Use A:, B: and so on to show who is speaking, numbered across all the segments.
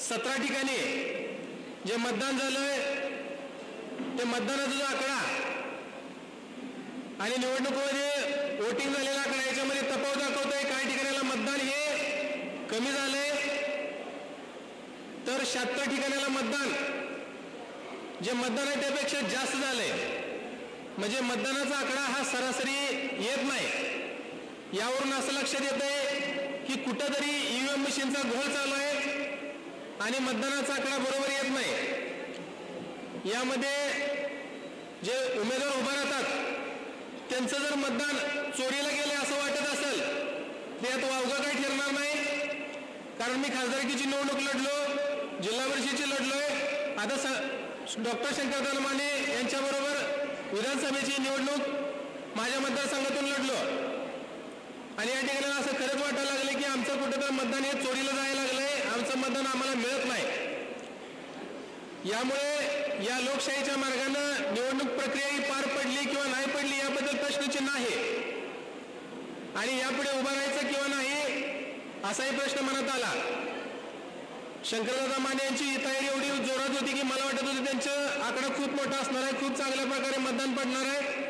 A: 17 ठिकाणी जे मतदान झालंय ते मतदानाचा जो आकडा आणि निवडणुकीमध्ये वोटिंग झालेला आकडा याच्यामध्ये तफावत दाखवतोय. काही ठिकाणाला मतदान हे कमी झालंय तर 76 ठिकाणाला मतदान जे मतदान आहे त्यापेक्षा जास्त झालंय. म्हणजे मतदानाचा आकडा हा सरासरी येत नाही. यावरून असं लक्षात येतंय की कुठंतरी ईव्हीएम मशीनचा घोळ चालू आहे आणि मतदानाचा आकडा बरोबर येत नाही. यामध्ये जे उमेदवार उभा राहतात त्यांचं जर मतदान चोरीला गेले असं वाटत असेल त्यात वावगं काही ठरणार नाही. कारण मी खासदारकीची निवडणूक लढलो, जिल्हा परिषदेची लढलोय, आता डॉक्टर शंकरदादा माने यांच्याबरोबर विधानसभेची निवडणूक माझ्या मतदारसंघातून लढलो आणि या ठिकाणी असं खरंच वाटायला लागले की आमचं कुठेतरी मतदान हे चोरीला जायला लागलंय, आमचं मतदान आम्हाला मिळत नाही. यामुळे या लोकशाहीच्या मार्गाने निवडणूक प्रक्रिया ही पार पडली किंवा नाही पडली याबद्दल प्रश्नचिन्ह आहे आणि यापुढे उभा राहायचं किंवा नाही असाही प्रश्न मनात आला. शंकरदादा माने यांची तयारी एवढी जोरात होती की मला वाटत होतं त्यांचं आकडा खूप मोठा असणार आहे, खूप चांगल्या प्रकारे मतदान पडणार आहे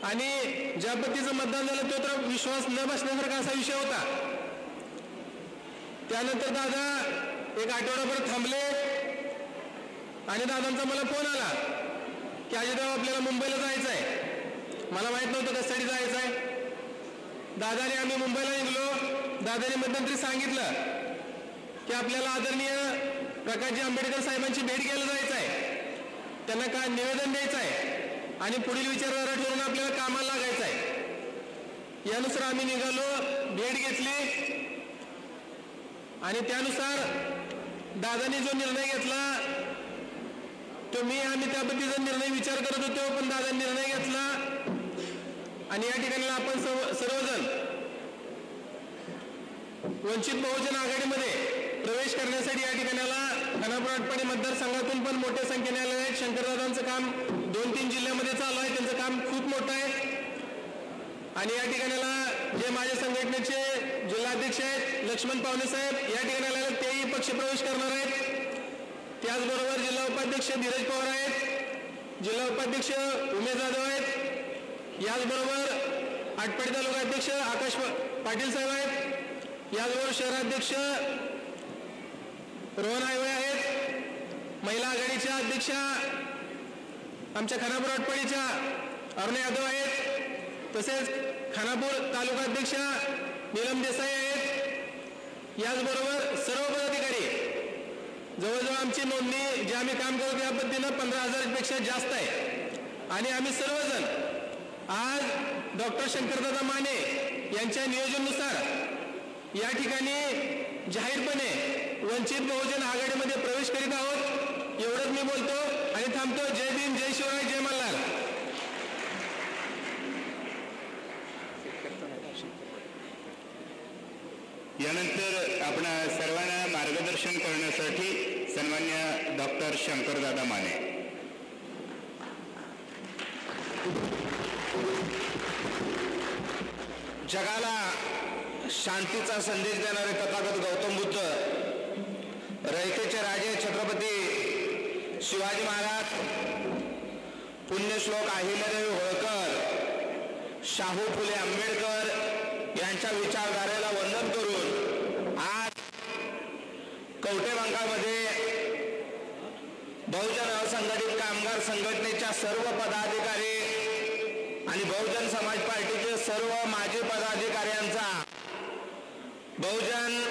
A: आणि ज्या पद्धतीचं मतदान झालं तो तर विश्वास न बसण्यासारखा असा विषय होता. त्यानंतर दादा एक आठवडाभर थांबले आणि दादांचा मला फोन आला की अजितराव आपल्याला मुंबईला जायचं आहे. मला माहित नव्हतं कशासाठी जायचं आहे. दादाने आम्ही मुंबईला निघलो. दादाने मध्यंतरी सांगितलं की आपल्याला आदरणीय प्रकाशजी आंबेडकर साहेबांची भेट घ्यायला जायचं आहे, त्यांना काय निवेदन द्यायचं आहे आणि पुढील विचारधारा ठरवून आपल्याला कामाला लागायचं आहे. यानुसार आम्ही निघालो, भेट घेतली आणि त्यानुसार दादांनी जो निर्णय घेतला तो आम्ही त्या पद्धतीचा निर्णय विचार करत होतो, पण दादांनी निर्णय घेतला आणि या ठिकाणी आपण सर्वजण वंचित बहुजन आघाडीमध्ये प्रवेश करण्यासाठी या ठिकाणाला खानापूर-आटपाडी मतदारसंघातून पण मोठ्या संख्येने आले आहेत. शंकरदादांचं काम 2-3 जिल्ह्यामध्ये चालू आहे, त्यांचं काम खूप मोठं आहे आणि या ठिकाणाला जे माझ्या संघटनेचे जिल्हाध्यक्ष आहेत लक्ष्मण पावणे साहेब या ठिकाणाला तेही पक्षप्रवेश करणार आहेत. त्याचबरोबर जिल्हा उपाध्यक्ष धीरज पवार आहेत, जिल्हा उपाध्यक्ष उमेश जाधव आहेत, याचबरोबर आटपाडी तालुका अध्यक्ष आकाश पाटील साहेब आहेत, याचबरोबर शहराध्यक्ष रोहन आयवळे आहेत, महिला आघाडीच्या अध्यक्षा आमच्या खानापूर आटपाडीच्या अरुणा यादव आहेत, तसेच खानापूर तालुका अध्यक्षा नीलम देसाई आहेत. याचबरोबर सर्व पदाधिकारी जवळजवळ आमची नोंदणी जे आम्ही काम करतो त्या पद्धतीनं 15,000 पेक्षा जास्त आहे आणि आम्ही सर्वजण आज डॉक्टर शंकरदादा माने यांच्या नियोजनानुसार या ठिकाणी जाहीरपणे वंचित बहुजन आघाडीमध्ये प्रवेश करीत आहोत. एवढंच मी बोलतो आणि थांबतो. जय भीम, जय शिवराय, जय मल्हार.
B: यानंतर आपण सर्वांना मार्गदर्शन करण्यासाठी सन्मान्य डॉक्टर शंकरदादा माने.
C: जगाला शांतीचा संदेश देणारे तथागत गौतम बुद्ध, रयतेचे राजे छत्रपती शिवाजी महाराज, पुण्यश्लोक अहिल्यादेवी होळकर, शाहू फुले आंबेडकर यांच्या विचारधारेला वंदन करून आज कवठेमहांकाळमध्ये बहुजन असंघटित कामगार संघटनेच्या सर्व पदाधिकारी आणि बहुजन समाज पार्टीचे सर्व माजी पदाधिकाऱ्यांचा, बहुजन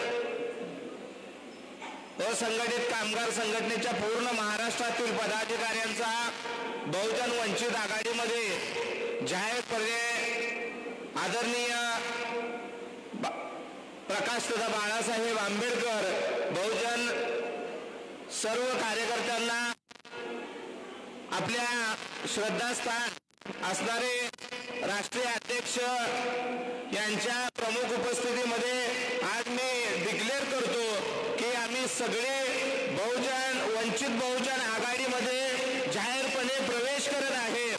C: असंघटित कामगार संघटनेच्या पूर्ण महाराष्ट्रातील पदाधिकाऱ्यांचा बहुजन वंचित आघाडीमध्ये जाहीरपणे आदरणीय प्रकाशदादा बाळासाहेब आंबेडकर बहुजन सर्व कार्यकर्त्यांना आपल्या श्रद्धास्थान असणारे राष्ट्रीय अध्यक्ष यांच्या प्रमुख उपस्थितीमध्ये आज मी डिक्लेअर करतो की आम्ही सगळे बहुजन वंचित बहुजन आघाडीमध्ये जाहीरपणे प्रवेश करत आहे.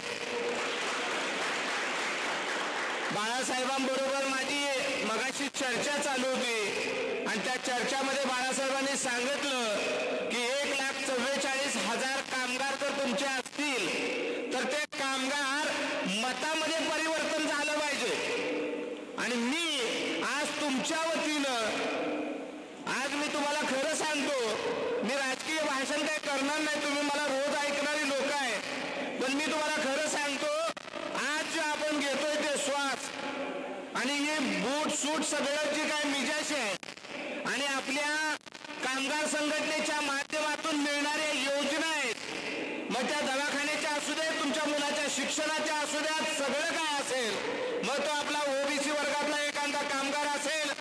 C: बाळासाहेबांबरोबर माझी मगाशी चर्चा चालू होती आणि त्या चर्चामध्ये बाळासाहेबांनी सांगितलं की 1,44,000 कामगार जर तुमचे असतील तर ते कामगार मतामध्ये परिवर्तन झालं पाहिजे. आणि मी आज तुमच्या वतीनं आज मी तुम्हाला खरं सांगतो, मी राजकीय भाषण काही करणार नाही, तुम्ही मला रोज ऐकणारी लोक आहे, पण मी तुम्हाला खरं सांगतो आज जे आपण घेतोय ते श्वास आणि हे बूट सूट सगळं जे काय मिजाशी आहे आणि आपल्या कामगार संघटनेच्या माध्यमातून मिळणाऱ्या योजना आहेत, मग त्या दवाखान्याच्या असू दे, तुमच्या मुलाच्या शिक्षणाच्या असू द्या, सगळं काय असेल, मग तो आपला ओबीसी वर्गातला एखादा कामगार असेल,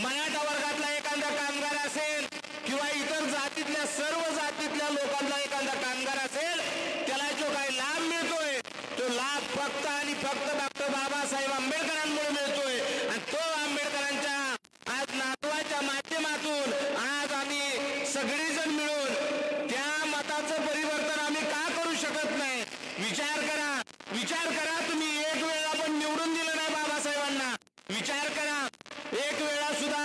C: मराठा वर्गातला एखादा कामगार असेल किंवा इतर जातीतल्या सर्व जातीतल्या लोकांना एखादा कामगार असेल, त्याला जो काही लाभ मिळतोय तो लाभ फक्त आणि फक्त डॉक्टर बाबासाहेब आंबेडकरांमुळे मिळतोय. आणि तो आंबेडकरांच्या आज नातवाच्या माध्यमातून आज आम्ही सगळीजण मिळून त्या मताचं परिवर्तन आम्ही का करू शकत नाही. विचार करा तुम्ही एक वेळा पण निवडून दिलं नाही बाबासाहेबांना. विचार करा, एक वेळा सुद्धा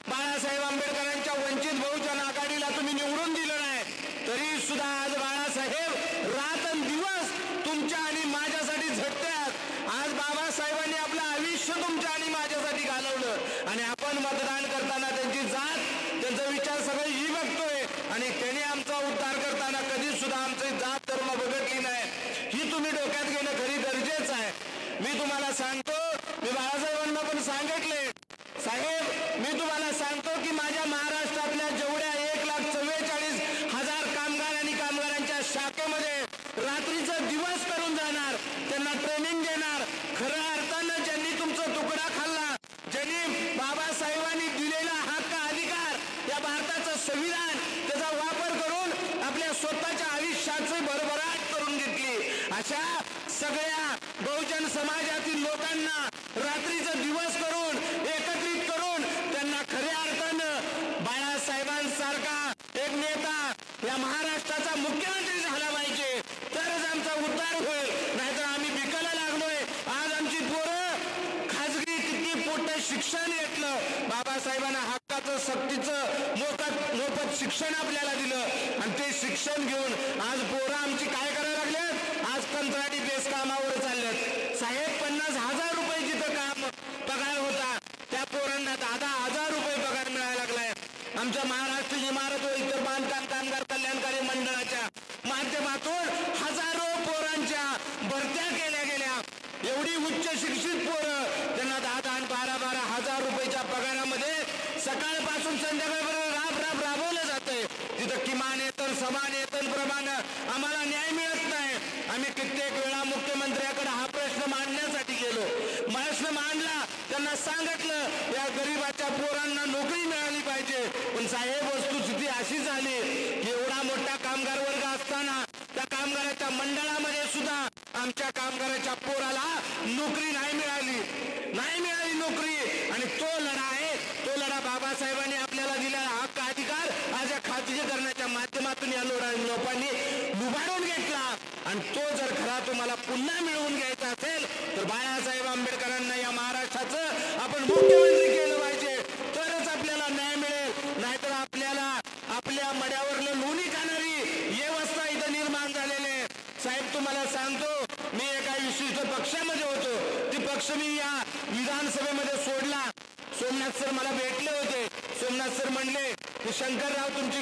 C: बाळासाहेब आंबेडकरांच्या वंचित बहुजन आघाडीला तुम्ही निवडून दिलं नाही, तरी सुद्धा आज बाळासाहेब रात्रंदिवस तुमच्या आणि माझ्यासाठी झटतात. आज बाबासाहेबांनी आपलं आयुष्य तुमच्या आणि माझ्यासाठी घालवलं आणि आपण मतदान करताना त्यांची जात, त्यांचा विचार सगळं ही बघतोय आणि त्यांनी आमचा उद्धार करताना कधी सुद्धा आमची जात धर्म बघितली नाही. ही तुम्ही डोक्यात घेणं खरी गरजेचं आहे. मी तुम्हाला सांगतो, मी बाळासाहेबांना पण सांगितले, साहेब मी तुम्हाला सांगतो की माझ्या महाराष्ट्रातल्या जेवढ्या 1,44,000 कामगार आणि कामगारांच्या शाखेमध्ये रात्रीचं दिवस करून जाणार, त्यांना ट्रेनिंग देणार. खऱ्या अर्थानं ज्यांनी तुमचा तुकडा खाल्ला, ज्यांनी बाबासाहेबांनी दिलेला हक्क अधिकार, या भारताचं संविधान, त्याचा वापर करून आपल्या स्वतःच्या आयुष्याची भरभराट करून घेतली, अशा सगळ्या बहुजन समाजातील लोकांना रात्रीचं दिवस करून एकत्रित करून त्यांना खऱ्या अर्थानं बाळासाहेबांसारखा एक नेता या महाराष्ट्राचा मुख्यमंत्री झाला पाहिजे, तरच आमचा उद्धार होईल. नाहीतर आम्ही विकायला लागलोय. आज आमची पोरं खाजगी किती मोठं शिक्षण घेतलं, बाबासाहेबांना हक्काचं सक्तीचं मोफत शिक्षण आपल्याला दिलं आणि ते शिक्षण घेऊन आज पोरं आमची काय करायला लागल्यात, आज कंत्राटी बेस कामावर चालल्यात. साहेब 50,000 रुपये जिथं काम पगार होता त्या पोरांना 10,000 रुपये पगार मिळायला लागलाय. आमच्या महाराष्ट्र इमारत व इतर बांधकाम कामगार कल्याणकारी मंडळाच्या माध्यमातून हजारो पोरांच्या भरत्या केल्या गेल्या. एवढी उच्च शिक्षित पोरं, त्यांना 10,000 आणि 12,000 रुपयाच्या पगारामध्ये सकाळपासून संध्याकाळपर्यंत राबवलं जातंय. तिथं किमान वेतन, समान वेतन प्रमाणे आम्हाला न्याय मिळत नाही. आम्ही कित्येक वेळा मुख्यमंत्र्याकडे हा प्रश्न मांडण्यासाठी गेलो, प्रश्न मांडला, त्यांना सांगितलं या गरीबाच्या पोरांना नोकरी मिळाली पाहिजे. पण साहेब वस्तुस्थिती अशी झाली की एवढा मोठा कामगार वर्ग असताना त्या कामगाराच्या मंडळामध्ये सुद्धा आमच्या कामगाराच्या पोराला नोकरी नाही मिळाली नोकरी. आणि तो लढा आहे, तो लढा बाबासाहेबांनी आपल्याला दिलेला हक्क अधिकार आज या खाजगीकरणाच्या माध्यमातून या लोकांनी लुबाडून घेतला. आणि तो जर खरा तुम्हाला पुन्हा मिळवून घ्यायचा असेल तर बाळासाहेब आंबेडकरांना या महाराष्ट्राचं आपण मुख्यमंत्री केलं पाहिजे, तरच आपल्याला न्याय मिळेल. नाहीतर आपल्याला आपल्या मड्यावरलं लोणी खाणारी व्यवस्था इथं निर्माण झालेली आहे. साहेब तुम्हाला सांगतो, मी एका विशिष्ट पक्षामध्ये होतो, ती पक्ष मी या विधानसभेमध्ये सोडला. सोमनाथ सर मला भेटले होते. सोमनाथ सर म्हणले की शंकरराव तुमची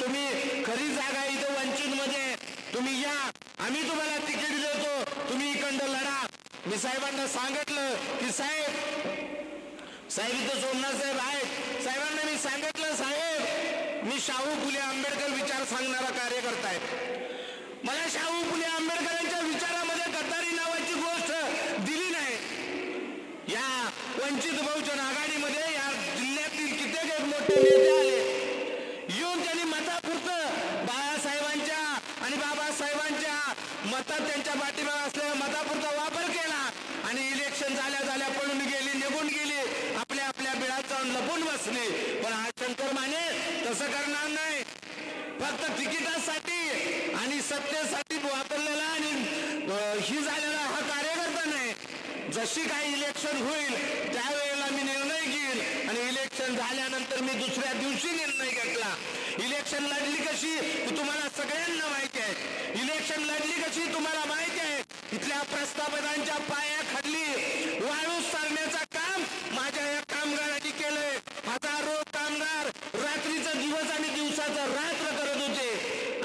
C: तुम्ही खरी जागा इथं वंचित मध्ये, तुम्ही या, आम्ही तुम्हाला तिकीट देतो, तुम्ही इकडं लढा. मी साहेबांना सांगितलं की साहेब इथं सोमनाथ साहेब आहेत. साहेबांना मी सांगितलं, साहेब मी शाहू फुले आंबेडकर विचार सांगणारा कार्यकर्ता आहे. मला शाहू फुले आंबेडकरांच्या विचारामध्ये गद्दारी नावाची गोष्ट दिली नाही. या वंचित बहुजन आघाडीमध्ये या जिल्ह्यातील कित्येक मोठे नेते आले, येऊन त्यांनी मतापुरतं बाळासाहेबांच्या आणि बाबासाहेबांच्या मतात त्यांच्या पाठीमागे असलेल्या मतापुरता वापर केला आणि इलेक्शन झाल्या पळून गेली, निघून गेली, आपल्या बिळात जाऊन लपून बसली. पण हा शंकर माने तसं करणार नाही. फक्त तिकिटासाठी आणि सत्तेसाठी वापरलेला आणि ही झालेला हा कार्यकर्ता नाही. जशी काही इलेक्शन होईल त्यावेळेला मी निर्णय घेईल आणि इलेक्शन इलेक्शन झाल्यानंतर मी दुसऱ्या दिवशी निर्णय घेतला. इलेक्शन लढली कशी तुम्हाला सगळ्यांना माहिती आहे. इलेक्शन लढली कशी तुम्हाला माहिती आहे. इथल्या प्रस्थापितांच्या पायाखाली वाळू सारण्याचं काम माझ्या या कामगारांनी केलंय. हजारो कामगार रात्रीचं दिवस आणि दिवसाचं रात्र करत होते.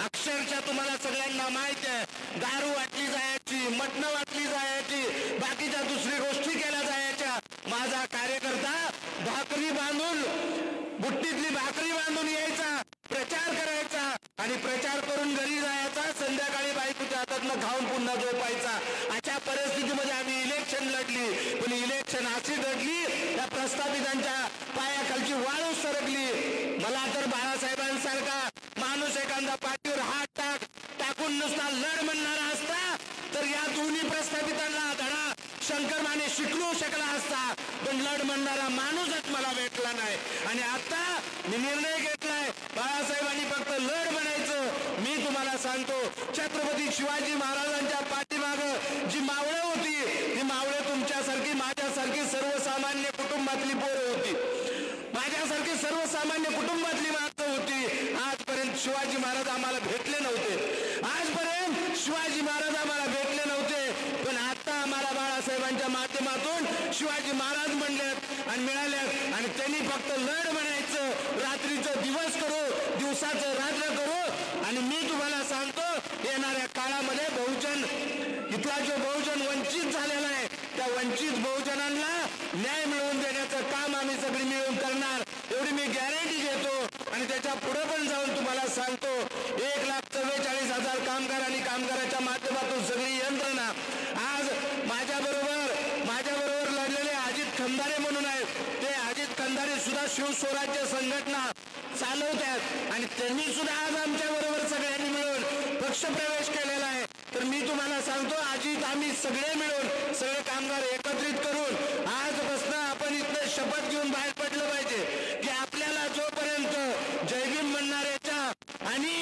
C: अक्षरशः तुम्हाला सगळ्यांना माहिती आहे, दारू वाटली जायची, मटणं वाटली जायची, बाकीच्या दुसरी गोष्टी केल्या जायच्या. माझा कार्यकर्ता भाकरी बांधून, बुट्टीतली भाकरी बांधून यायचा, प्रचार करायचा आणि प्रचार करून घरी जायचा. संध्याकाळी बायकोच्या हातातनं खाऊन पुन्हा झोपायचा. अशा परिस्थितीमध्ये आम्ही इलेक्शन लढली. पण इलेक्शन अशी लढली त्या प्रस्थापितांच्या पायाखालची वाळू सरकली. मला तर बाळासाहेबांसारखा माणूस एखादा पाठीवर हात टाकून नुसता लढ म्हणणारा असता तर या दोन्ही प्रस्थापितांना धडा शंकर माने शिकवू शकला असता. पण लढ म्हणणारा माणूसच मला भेटला नाही. आणि आता मी निर्णय घेतलाय, बाळासाहेबांनी फक्त लढ म्हणायचं. मी तुम्हाला सांगतो, छत्रपती शिवाजी महाराजांच्या पाठीमागं जी मावळं होती, ती मावळं तुमच्यासारखी माझ्यासारखी सर्वसामान्य कुटुंबातली पोरं होती, माझ्यासारखी सर्वसामान्य कुटुंबातली माणसं होती. आजपर्यंत शिवाजी महाराज आम्हाला भेटले नव्हते. आजपर्यंत शिवाजी महाराज आम्हाला भेटले नव्हते. पण आता आम्हाला बाळासाहेबांच्या माध्यमातून शिवाजी महाराज म्हणलेत आणि मिळालेत. आणि त्यांनी फक्त लढ म्हणायचं, रात्रीचं दिवस करू, दिवसाचं रात्र करू. आणि मी तुम्हाला सांगतो, येणाऱ्या काळामध्ये बहुजन, इथला जो बहुजन वंचित झालेला आहे, त्या वंचित बहुजनांना न्याय मिळवून देण्याचं काम आम्ही सगळी मिळून करणार, एवढी मी गॅरंटी घेतो. आणि त्याच्या पुढे पण जाऊन तुम्हाला सांगतो, 1,44,000 कामगार आणि कामगाराच्या माध्यमातून सगळी यंत्रणा आज माझ्याबरोबर लढलेले अजित खंदारे म्हणून आहेत. ते अजित खंदारे सुद्धा शिवस्वराज्य संघटना चालवतात आणि त्यांनी सुद्धा आज आमच्या बरोबर सगळ्यांनी मिळून पक्षप्रवेश केलेला आहे. तर मी तुम्हाला सांगतो, अजित आम्ही सगळे मिळून, सगळे कामगार एकत्रित करून आजपासून आपण इथलं शपथ घेऊन बाहेर पडलं पाहिजे की आपल्याला जोपर्यंत जयभीम म्हणणाऱ्याच्या आणि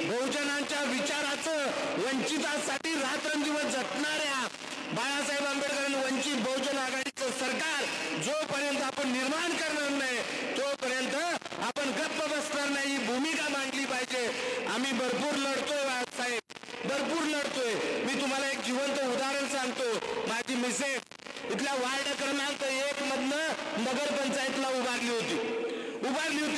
C: बहुजनांच्या विचाराचं, वंचितासाठी रात्रंदिवस झटणाऱ्या बाळासाहेब आंबेडकर आणि वंचित बहुजन आघाडीचं सरकार जोपर्यंत आपण निर्माण करणार नाही, तोपर्यंत आपण गप्प बसणार नाही. ही भूमिका मांडली पाहिजे. आम्ही भरपूर लढतोय साहेब, भरपूर लढतोय. मी तुम्हाला एक जिवंत उदाहरण सांगतो. माझी मिसेस इथल्या वार्ड क्रमांक 1 मधनं नगरपंचायतला उभारली होती.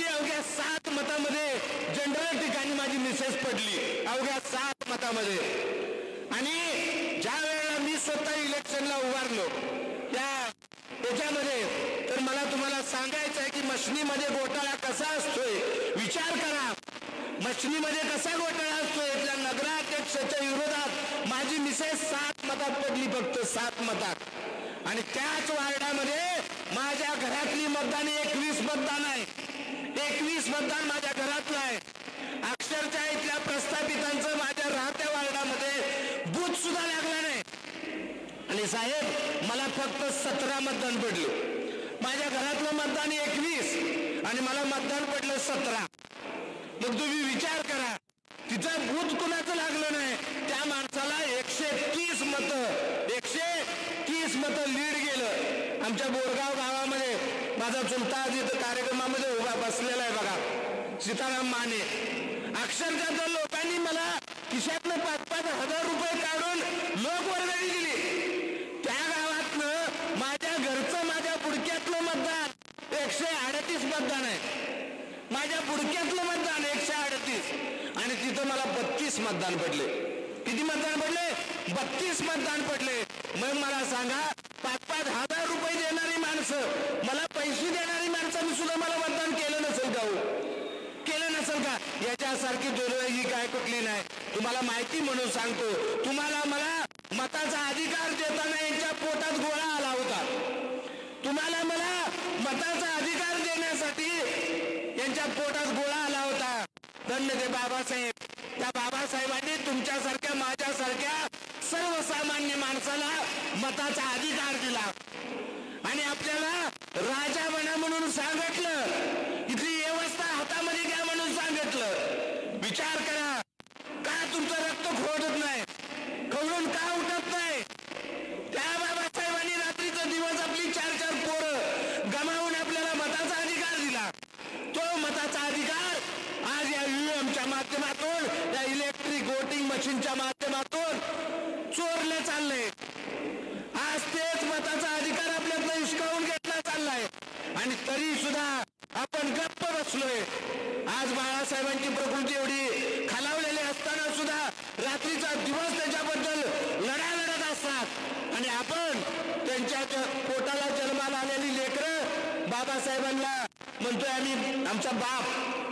C: अवघ्या 7 मतामध्ये जनरल ठिकाणी माझी मिसेस पडली, अवघ्या 7 मतामध्ये. आणि ज्या वेळेला मी स्वतः इलेक्शनला उभारलो त्याच्यामध्ये, तर मला तुम्हाला सांगायचं आहे की मशनीमध्ये घोटाळा कसा असतोय. विचार करा, मशनीमध्ये कसा घोटाळा असतोय. इथल्या नगराध्यक्षाच्या विरोधात माझी मिसेस 7 मतात पडली, फक्त 7 मतात. आणि त्याच वार्डामध्ये माझ्या घरातली मतदान 21 मतदान आहे. 21 मतदान माझ्या घरातलं आहे. अक्षरशः इथल्या प्रस्थापितांचं माझ्या राहत्या वार्डामध्ये बूथ सुद्धा लागला नाही. आणि साहेब, मला फक्त 17 मतदान पडले. माझ्या घरातलं मतदान 21 आणि मला मतदान पडलं 17. मग तुम्ही विचार करा, तिचं बूथ कुणाचं लागलं नाही, त्या माणसाला 130 मतं लीड गेलं. आमच्या बोरगाव गावामध्ये माझा चुलता जिथं कार्यक्रमामध्ये उभा बसलेला आहे बघा, सीताराम माने. अक्षरशः त्या लोकांनी मला खिशातनं 5-5 हजार रुपये काढून लोकवर्गणी दिली. त्या गावातनं माझ्या घरचं, माझ्या पुडक्यातलं मतदान 138 मतदान आहे. माझ्या पुडक्यातलं मतदान 138 आणि तिथं मला 32 मतदान पडले. किती मतदान पडले? 32 मतदान पडले. मग मला सांगा, 5-5 हजार रुपये देणारी माणसं, मला पैसे देणारी माणसांनी सुद्धा मला मतदान केलं नसेल का? केलं नसेल का? याच्यासारखी दुर्दैवी काय कुठली नाही. तुम्हाला माहिती म्हणून सांगतो, तुम्हाला मला मताचा अधिकार देताना यांच्या पोटात गोळा आला होता. तुम्हाला मला मताचा अधिकार देण्यासाठी यांच्या पोटात गोळा आला होता. धन्य ते बाबासाहेब. त्या बाबासाहेबांनी तुमच्यासारख्या, माझ्यासारख्या सर्वसामान्य माणसाला मताचा अधिकार दिला आणि आपल्याला राजा बना म्हणून सांगितलं, इथली व्यवस्था हातामध्ये घ्या म्हणून सांगितलं. विचार करा, का तुमचं रक्त खोडत नाही, खवळून का उठत नाही? त्या बाबासाहेबांनी रात्रीचा दिवस आपली 4-4 पोरं गमावून आपल्याला मताचा अधिकार दिला. स्कीमच्या माध्यमातून चोरलं चाललंय. आज तेच मताचा अधिकार आपल्यातला हिसकावून घेतला चाललाय आणि तरी सुद्धा आपण गप्प बसलोय. आज बाळासाहेबांची प्रकृती एवढी खालावलेली असताना सुद्धा रात्रीचा दिवस त्याच्याबद्दल लढा लढत असतात आणि आपण त्यांच्या पोटाला जन्माला आलेली लेकरं बाबासाहेबांना म्हणतोय आम्ही आमचा बाप,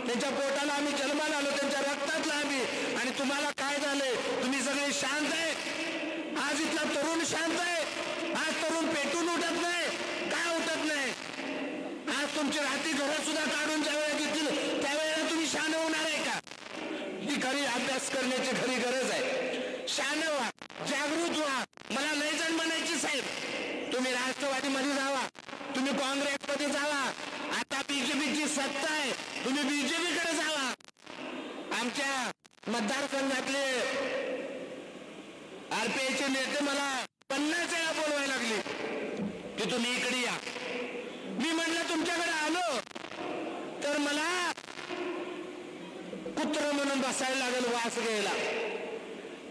C: त्यांच्या पोटाला आम्ही जन्माला आलो, त्यांच्या रक्तातला आम्ही, आणि तुम्हाला काय झालंय? तुम्ही सगळे शांत आहे. आज इथला तरुण शांत आहे. आज तरुण पेटून उठत नाही. काय उठत नाही? आज तुमची रात्री घरं सुद्धा काढून ज्यावेळेला घेतील त्यावेळेला तुम्ही शान होणार आहे का? ही खरी अभ्यास करण्याची खरी गरज आहे. शान व्हा, जागृत व्हा. मला लय जण म्हणायची साहेब तुम्ही राष्ट्रवादीमध्ये जावा, तुम्ही काँग्रेसमध्ये जावा, आता बीजेपीची सत्ता आहे, तुम्ही बीजेपीकडे जावा. आमच्या मतदारसंघातले आरपीआयचे नेते मला 50 वेळा बोलवायला लागले की तुम्ही इकडे या. मी म्हणलं तुमच्याकडे आलो तर मला कुत्र म्हणून बसायला लागेल, वास घ्यायला.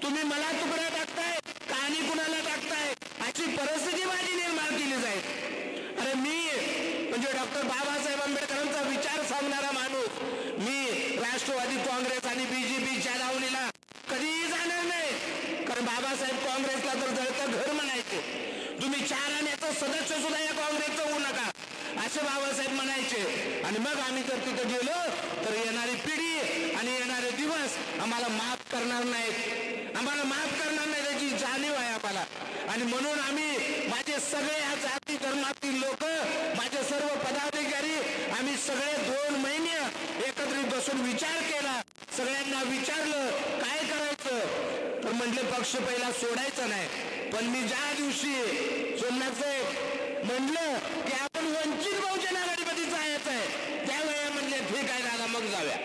C: तुम्ही मला तुकडा टाकताय का आणि कुणाला टाकताय अशी परिस्थिती माझी निर्माण केली जाईल. अरे मी म्हणजे डॉक्टर बाबासाहेब आंबेडकरांचा विचार सांगणारा माणूस, मी राष्ट्रवादी काँग्रेस आणि बीजेपीच्या दावणीला कधीही जाणार नाही. कारण बाबासाहेब काँग्रेसला तर जळतं घर म्हणायचे. तुम्ही 4 आण्याचं सदस्य सुद्धा या काँग्रेसचं होऊ नका असे बाबासाहेब म्हणायचे. आणि मग आम्ही जर तिथे गेलो तर येणारी पिढी आणि येणारे दिवस आम्हाला माफ करणार नाहीत, आम्हाला माफ करणार नाही याची जाणीव आहे आम्हाला. आणि म्हणून आम्ही माझे सगळे या जाती धर्मातील लोक, माझे सर्व पदाधिकारी, आम्ही सगळे 2 महिने एकत्रित बसून विचार केला. सगळ्यांना विचारलं काय करायचं, तर म्हटले पक्ष पहिला सोडायचा नाही. पण मी ज्या दिवशी सोमनाथ साहेब म्हणलं की आपण वंचित बहुजन आघाडीमध्ये जायचं आहे त्यावेळेला म्हणले ठीक आहे दादा मग जाऊया.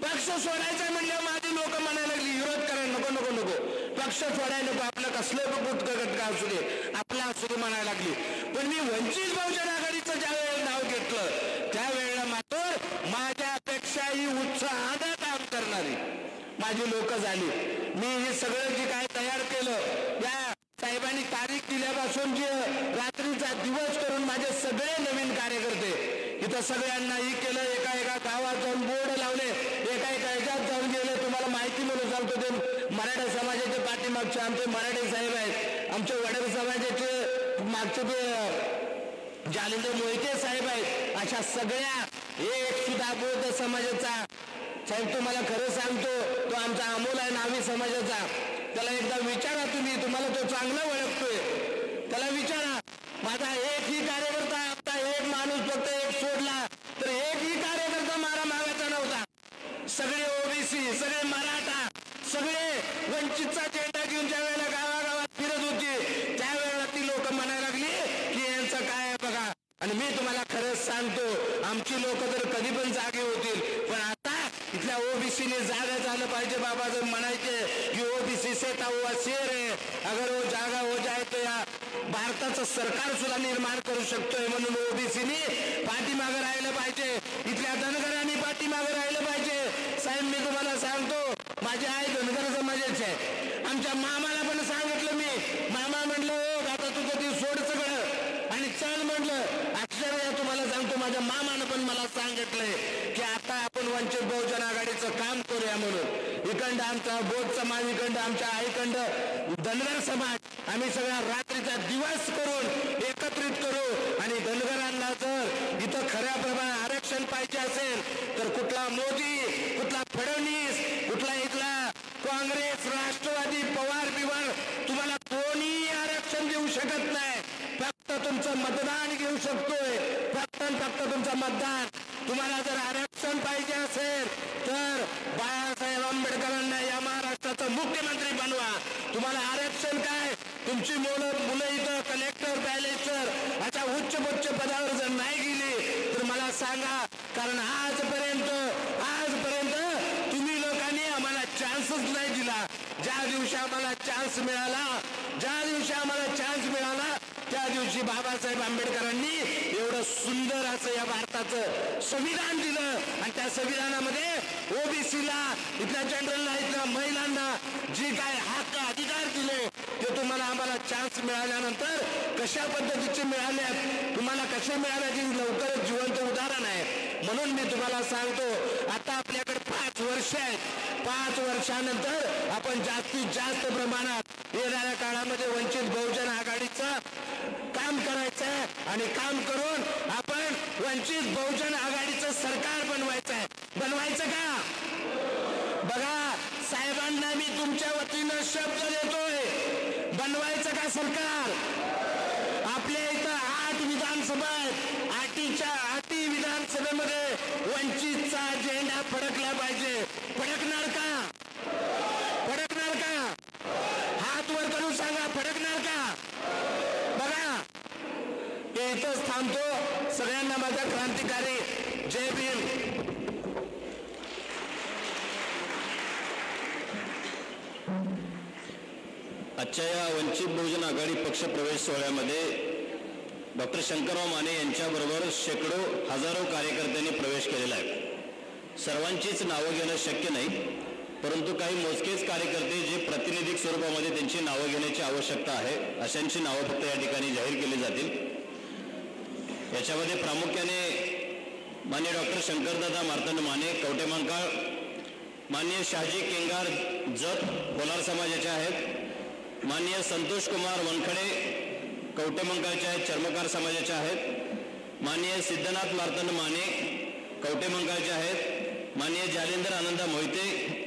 C: पक्ष सोडायचा म्हणलं माझी लोक म्हणायला लागली विरोध करायला नको नको नको, पक्ष सोडायला नको, आपलं कसलं गुटकं गटका असू दे, आपला असू दे म्हणायला लागली. पण मी वंचित बहुजन आघाडीचं ज्या वेळेला नाव घेतलं त्यावेळेला मात्र माझ्यापेक्षाही उत्साहानं काम करणारी माझी लोक झाली. मी हे सगळं जे काय तयार केलं, या साहेबांनी तारीख दिल्यापासून जे रात्रीचा दिवस करून माझे सगळे नवीन कार्यकर्ते इथं सगळ्यांनाही केलं. एका एका गावात जाऊन बोर्ड लावले, एका एका ह्याच्यात जाऊन गेले. तुम्हाला माहिती म्हणून सांगतो, ते मराठा समाजाचे पाठीमागचे आमचे मराठे साहेब आहेत, आमचे वडील समाजाचे मागचे ते जालिंदर मोहिते साहेब आहेत. अशा सगळ्या एक सुद्धा बौद्ध समाजाचा साहेब तुम्हाला खरं सांगतो, तो आमचा अमोल आहे नावी समाजाचा, त्याला एकदा विचारा तुम्ही, तुम्हाला तो चांगला ओळखतोय, त्याला विचारा. माझा एकही कार्यकर्ता, आता एक माणूस फक्त एक सोडला तर एकही कार्यकर्ता मारा मागायचा नव्हता. सगळे ओबीसी, सगळे मराठा, सगळे वंचितचा झेंडा घेऊन ज्या वेळेला गावागावात फिरत होती त्यावेळेला ती लोक म्हणायला लागली की यांचं काय आहे बघा. आणि मी तुम्हाला खरंच सांगतो, आमची लोक तर कधी पण जागे होतील, पण आता इथल्या ओबीसीने जागा झालं पाहिजे. बाबासाहेब म्हणायचे की ओबीसी से हुआ शेर है, अगर वो जागा हो जाए तो या भारताचं सरकार सुद्धा निर्माण करू शकतोय. म्हणून ओबीसीने पाठीमागं राहिलं पाहिजे, इथल्या धनगरांनी पाठीमागं राहिलं पाहिजे. साहेब मी तुम्हाला सांगतो, माझी आई धनगर समाजाची आहे. आमच्या मामाला पण सांगितलं मी, मामा म्हणलं हो आता तुझं ती सोड सगळं आणि चल म्हणलं. अक्षरशः तुम्हाला सांगतो, माझ्या मामानं पण मला सांगितलंय की आता आपण वंचित बहुजन आघाडीचं काम करूया म्हणून. इकडं आमचा बौद्ध समाज, इकडं आमच्या आईकडं धनगर समाज, आम्ही सगळा रात्रीचा दिवस करून एकत्रित करू. आणि धनगरांना जर इथं खऱ्या प्रमाणात आरक्षण पाहिजे असेल तर कुठला मोदी, कुठला फडणवीस, कुठला इथला काँग्रेस, राष्ट्रवादी, पवार बिवार तुम्हाला कोणीही आरक्षण देऊ शकत नाही. फक्त तुमचं मतदान घेऊ शकतोय, फक्त तुमचं मतदान. तुम्हाला जर आरक्षण पाहिजे असेल तर बाळासाहेब आंबेडकरांना या महाराष्ट्राचं मुख्यमंत्री बनवा. तुम्हाला आरक्षण काय, तुमची मुलं इथं कलेक्टर, बॅलेक्टर अशा उच्च पदावर जर नाही गेली तर मला सांगा. कारण आजपर्यंत तुम्ही लोकांनी आम्हाला चान्सच नाही दिला. ज्या दिवशी आम्हाला चान्स मिळाला त्या दिवशी बाबासाहेब आंबेडकरांनी एवढं सुंदर असं या भारताचं संविधान दिलं आणि त्या संविधानामध्ये ओबीसीला, इथल्या जनरलला, इथल्या महिलांना जी काय हक्क अधिकार दिले ते तुम्हाला आम्हाला चान्स मिळाल्यानंतर कशा पद्धतीचे मिळाले, तुम्हाला कसे मिळाले की लवकरच जिवंत उदाहरण आहे. म्हणून मी तुम्हाला सांगतो, आता आपल्याकडे 5 वर्ष आहेत. 5 वर्षानंतर आपण जास्तीत जास्त प्रमाणात येणाऱ्या काळामध्ये वंचित बहुजन आघाडीचं काम करायचं आणि काम करून आपण वंचित बहुजन आघाडीचं सरकार बनवायचं आहे. बनवायचं का? बघा साहेबांना मी तुमच्या वतीनं शब्द देतोय, बनवायचं का सरकार? आपल्या इथं 8 विधानसभा आहेत. 8 विधानसभेमध्ये वंचितचा झेंडा फडकला पाहिजे. फडकणार का? फडकणार का? हात वर करून सांगा, फडकणार का? बघा इथंच थांबतो. सगळ्यांना माझा क्रांतिकारी जय भीम.
D: आजच्या या वंचित बहुजन आघाडी पक्ष प्रवेश सोहळ्यामध्ये डॉक्टर शंकरराव माने यांच्याबरोबर शेकडो हजारो कार्यकर्त्यांनी प्रवेश केलेला आहे. सर्वांचीच नावं घेणं शक्य नाही, परंतु काही मोजकेच कार्यकर्ते जे प्रातिनिधिक स्वरूपामध्ये त्यांची नावं घेण्याची आवश्यकता आहे अशांची नावं फक्त या ठिकाणी जाहीर केली जातील. याच्यामध्ये प्रामुख्याने माननीय डॉक्टर शंकरदादा मार्तंड माने कवटेमंकाळ, माननीय शहाजी केंगार जत कोलार समाजाचे आहेत, माननीय संतोष कुमार वनखडे कवटेमंकाळचे आहेत, चर्मकार समाजाचे आहेत, माननीय सिद्धनाथ मार्तंड माने कवटेमंकाळचे आहेत, माननीय जालेंद्र आनंद मोहिते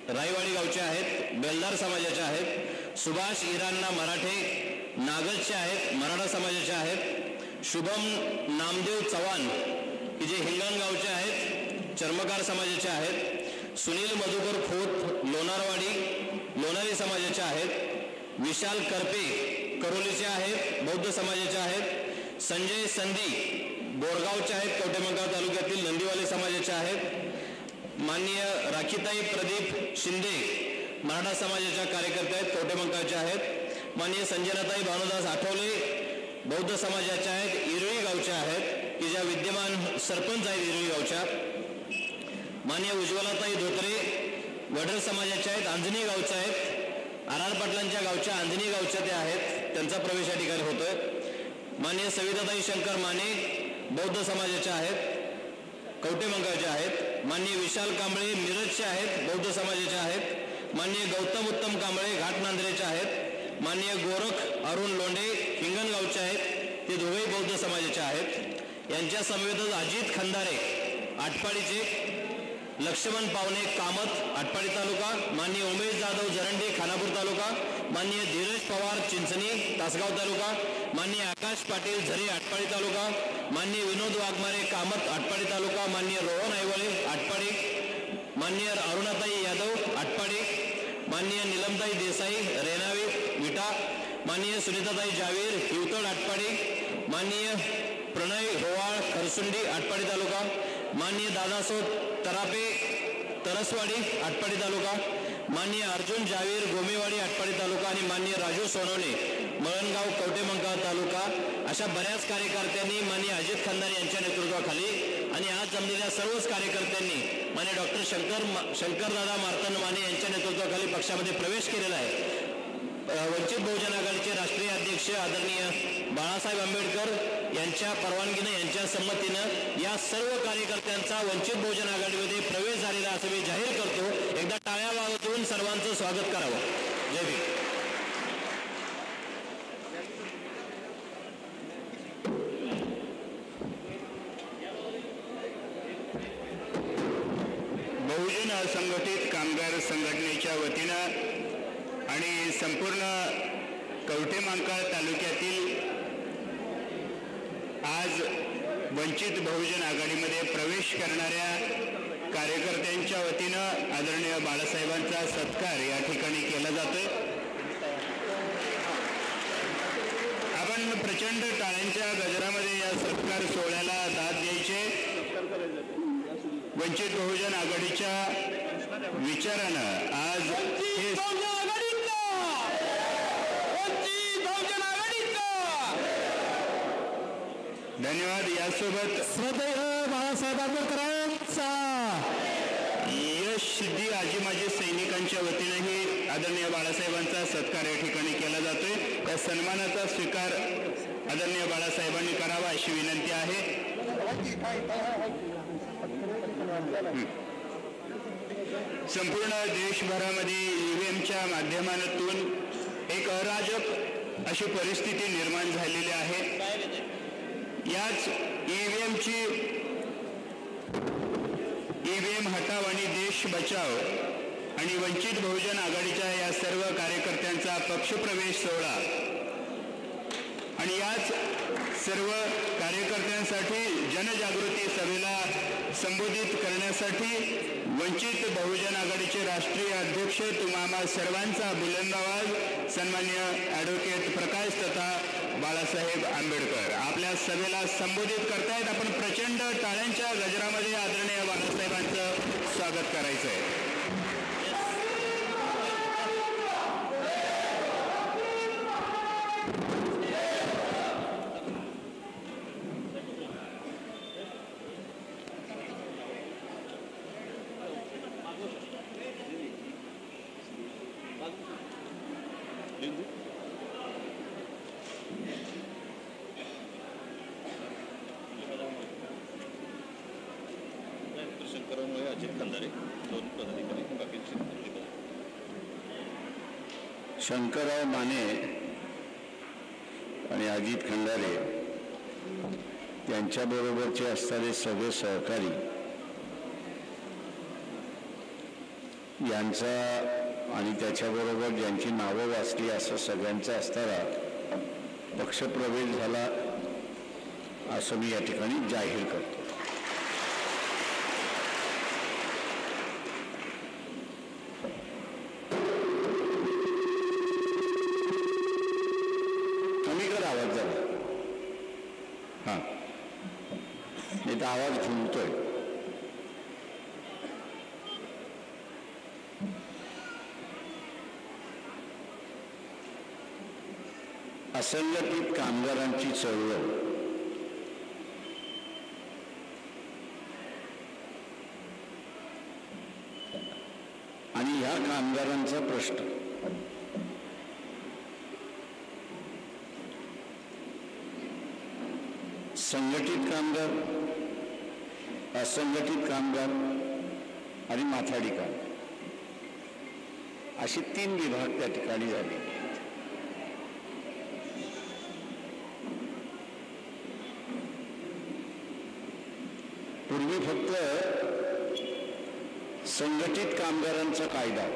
D: रायवाडी गावचे आहेत, बेलदार समाजाचे आहेत, सुभाष इरान्ना मराठे नागजचे आहेत, मराठा समाजाचे आहेत, शुभम नामदेव चव्हाण की जे हिंगणगावचे आहेत, चर्मकार समाजाचे आहेत, सुनील मधुकर खोत लोणारी समाजाचे आहेत, विशाल करपे करोलीचे आहेत, बौद्ध समाजाचे आहेत, संजय संधी बोरगावचे आहेत, कवटेमंकाळ तालुक्यातील नंदीवाले समाजाचे आहेत, माननीय राखीताई प्रदीप शिंदे मराठा समाजाच्या कार्यकर्ते आहेत, कवटेमंकाळचे आहेत, माननीय संजनाताई भानुदास आठवले बौद्ध समाजाच्या आहेत, इरळी गावच्या आहेत की ज्या विद्यमान सरपंच आहेत इरळी गावच्या, माननीय उज्ज्वलाताई धोत्रे वडर समाजाच्या आहेत, अंजनी गावच्या आहेत, आर पाटलांच्या गावच्या अंजनी गावच्या त्या आहेत, त्यांचा प्रवेश या ठिकाणी होतोय. माननीय सविताताई शंकर माने बौद्ध समाजाच्या आहेत, कवटेमंकाळच्या आहेत, माननीय विशाल कांबळे मिरजचे आहेत, बौद्ध समाजाचे आहेत, माननीय गौतम उत्तम कांबळे घाटनांद्रेचे आहेत, माननीय गोरख अरुण लोंढे हिंगणगावचे आहेत, ते दोघेही बौद्ध समाजाचे आहेत. यांच्या समवेतच अजित खंदारे आटपाडीचे, लक्ष्मण पावणे कामत आटपाडी तालुका, माननीय उमेश जाधव जरंडे खानापूर तालुका, माननीय धीरज पवार चिंचणी तासगाव तालुका, माननीय आकाश पाटील झरी आटपाडी तालुका, माननीय विनोद वाघमारे कामत आटपाडी तालुका, माननीय रोहन ऐवळे आटपाडी, माननीय अरुणाताई यादव आटपाडी, माननीय निलमताई देसाई रेणावी विटा, माननीय सुनीताताई जावीर हिवतड आटपाडी, माननीय प्रणय होवाळ खरसुंडी आटपाडी तालुका, माननीय दादासो तरापे तरसवाडी आटपाडी तालुका, माननीय अर्जुन जावीर गोमेवाडी आटपाडी तालुका आणि माननीय राजू सोनवणे मळणगाव कवटेमंकाळ तालुका, अशा बऱ्याच कार्यकर्त्यांनी माननीय अजित खंदारे यांच्या नेतृत्वाखाली आणि आज जमलेल्या सर्वच कार्यकर्त्यांनी माननीय डॉक्टर शंकरदादा मार्तंड माने यांच्या नेतृत्वाखाली पक्षामध्ये प्रवेश केलेला आहे. वंचित बहुजन आघाडीचे राष्ट्रीय अध्यक्ष आदरणीय बाळासाहेब आंबेडकर यांच्या परवानगीनं, यांच्या संमतीनं या सर्व कार्यकर्त्यांचा वंचित बहुजन आघाडीमध्ये प्रवेश झालेला असं मी जाहीर करतो. एकदा टाळ्या वाजवून सर्वांचं स्वागत करावं. जय भीम.
B: बहुजन असंघटित कामगार संघटनेच्या वतीनं आणि संपूर्ण कवटेमंकाळ तालुक्यातील आज वंचित बहुजन आघाडीमध्ये प्रवेश करणाऱ्या कार्यकर्त्यांच्या वतीनं आदरणीय बाळासाहेबांचा सत्कार या ठिकाणी केला जातोय. आपण प्रचंड टाळ्यांच्या गजरामध्ये या सत्कार सोहळ्याला दाद द्यायचे. वंचित बहुजन आघाडीच्या विचारानं आज धन्यवाद. यासोबत
C: श्रद्धेय बाळासाहेब आंबेडकरांचा
B: आदरणीय बाळासाहेबांचा सत्कार या ठिकाणी केला जातोय. त्या सन्मानाचा स्वीकार आदरणीय बाळासाहेबांनी करावा अशी विनंती आहे. संपूर्ण देशभरामध्ये ईव्हीएमच्या माध्यमातून एक अराजक अशी परिस्थिती निर्माण झालेली आहे. याच ईव्हीएम हटाव आणि देश बचाव आणि वंचित बहुजन आघाडीच्या या सर्व कार्यकर्त्यांचा पक्षप्रवेश सोहळा आणि याच सर्व कार्यकर्त्यांसाठी जनजागृती सभेला संबोधित करण्यासाठी वंचित बहुजन आघाडीचे राष्ट्रीय अध्यक्ष तुम्हा सर्वांचा बुलंद आवाज सन्मान्य ॲडव्होकेट प्रकाश तथा बाळासाहेब आंबेडकर आपल्या सभेला संबोधित करतायत. आपण प्रचंड टाळ्यांच्या गजरामध्ये आदरणीय बाळासाहेबांचं स्वागत करायचं आहे.
E: शंकरराव माने आणि अजित खंडारे यांच्याबरोबरचे असणारे सगळे सहकारी यांचा आणि त्याच्याबरोबर ज्यांची नावं वाचली असं सगळ्यांचा असणारा पक्षप्रवेश झाला असं मी या ठिकाणी जाहीर करतो. आवाज झाला हा नाही तर आवाज घुमतोय. असंघटित कामगारांची चळवळ आणि ह्या कामगारांचा प्रश्न संघटित कामगार, असंघटित कामगार आणि माथाडी कामगार असे 3 विभाग त्या ठिकाणी झाले. पूर्वी फक्त संघटित कामगारांचा कायदा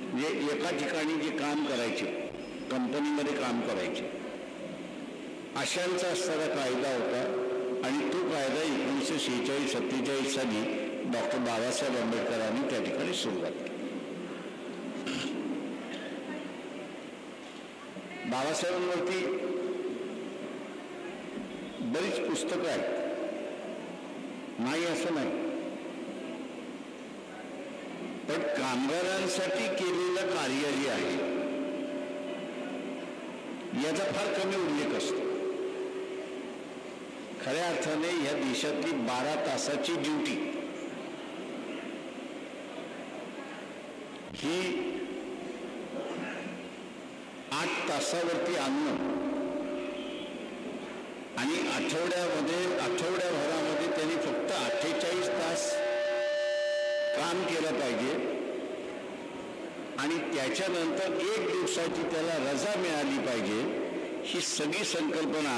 E: म्हणजे एका ठिकाणी जे काम करायचे, कंपनीमध्ये काम करायचे अशांचा असणारा कायदा होता आणि तो कायदा 1946-47 साली डॉक्टर बाबासाहेब आंबेडकरांनी त्या ठिकाणी सुरुवात केली. बाबासाहेबांवरती बरीच पुस्तकं आहेत, नाही असं नाही, पण कामगारांसाठी केलेलं कार्य जे आहे याचा फार कमी उल्लेख असतो. खऱ्या अर्थाने या देशातली 12 तासाची ड्युटी ही 8 तासावरती आणणं आणि आठवड्याभरामध्ये त्यांनी फक्त 48 तास काम केलं पाहिजे आणि त्याच्यानंतर 1 दिवसाची त्याला रजा मिळाली पाहिजे. ही सगळी संकल्पना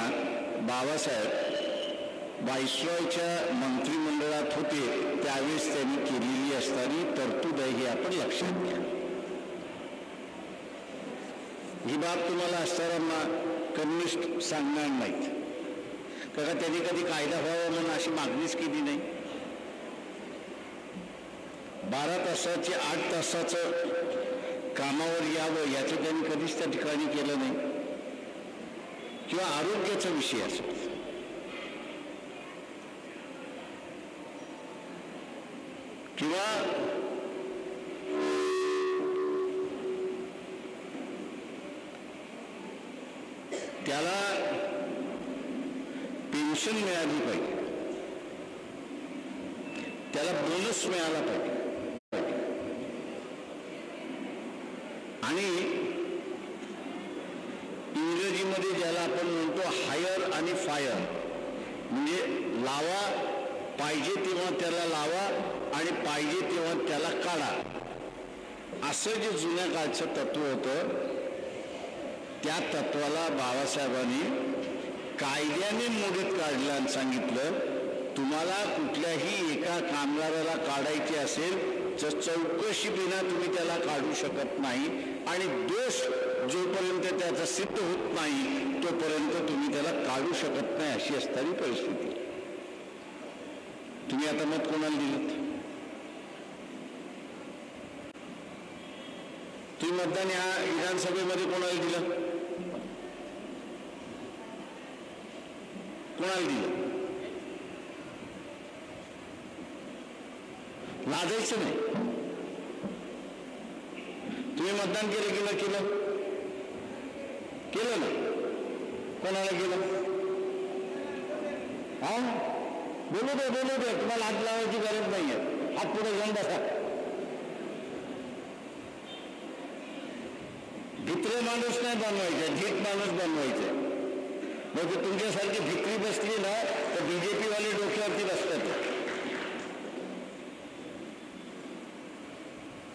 E: बाबासाहेब व्हाईसरॉयच्या मंत्रिमंडळात होते त्यावेळेस त्यांनी केलेली असणारी तरतूद आहे हे आपण लक्षात घ्या. ही बाब तुम्हाला असणाऱ्यांना कम्युनिस्ट सांगणार नाहीत, कारण त्यांनी कधी कायदा व्हावा म्हणून अशी मागणीच केली नाही. 12 तासाचे 8 तासाचं कामावर यावं याचं त्यांनी कधीच त्या ठिकाणी केलं नाही. किंवा आरोग्याचा विषय असेल किंवा त्याला पेन्शन मिळाली पाहिजे, त्याला बोनस मिळाला पाहिजे, इंग्रजीमध्ये ज्याला आपण म्हणतो हायर आणि फायर, म्हणजे लावा, पाहिजे तेव्हा त्याला लावा आणि पाहिजे तेव्हा त्याला काढा, असं जे जुन्या काळचं तत्व होतं त्या तत्वाला बाबासाहेबांनी कायद्याने मोडीत काढलं आणि सांगितलं तुम्हाला कुठल्याही एका कामगाराला काढायचे असेल तर चौकशी बिना तुम्ही त्याला काढू शकत नाही आणि दोष जोपर्यंत त्याचा सिद्ध होत नाही तोपर्यंत तुम्ही त्याला काढू शकत नाही, अशी असणारी परिस्थिती. तुम्ही आता मत कोणाला दिलं? तुम्ही मतदान या विधानसभेमध्ये कोणाला दिलं? कोणाला दिलं? लाजायचं नाही. तुम्ही मतदान केलं की न केलं? केलं ना. कोणाला केलं? हा, बोलू दे तुम्हाला हात लावायची गरज नाहीये. हात पुढे घेऊन बसा. भित्रे माणूस नाही बनवायचा, धीट माणूस बनवायचा. मग तुमच्यासारखी भित्री बसली ना तर बीजेपी वाले डोक्यावरती बसतात.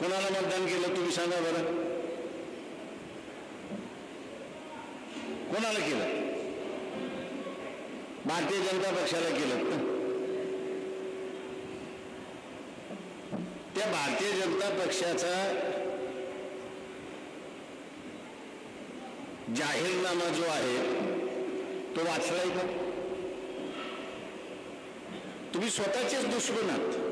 E: कोणाला मतदान केलं तुम्ही सांगा बरं? कोणाला केलं? भारतीय जनता पक्षाला केलं ना. त्या भारतीय जनता पक्षाचा जाहीरनामा जो आहे तो वाचलाय का? तुम्ही स्वतःचेच दुश्मन आहात.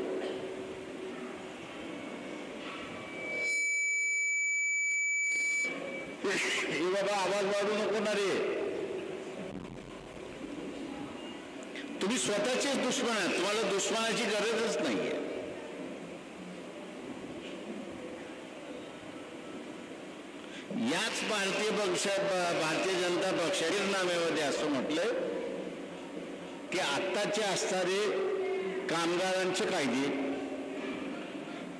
E: बाबा आवाज वाढू नको ना रे. तुम्ही स्वतःचेच दुश्मन आहात. तुम्हाला दुश्मनाची गरजच नाहीये. याच भारतीय जनता पक्षाच्या नाम्यामध्ये असं म्हटलंय की आत्ताचे असणारे कामगारांचे कायदे,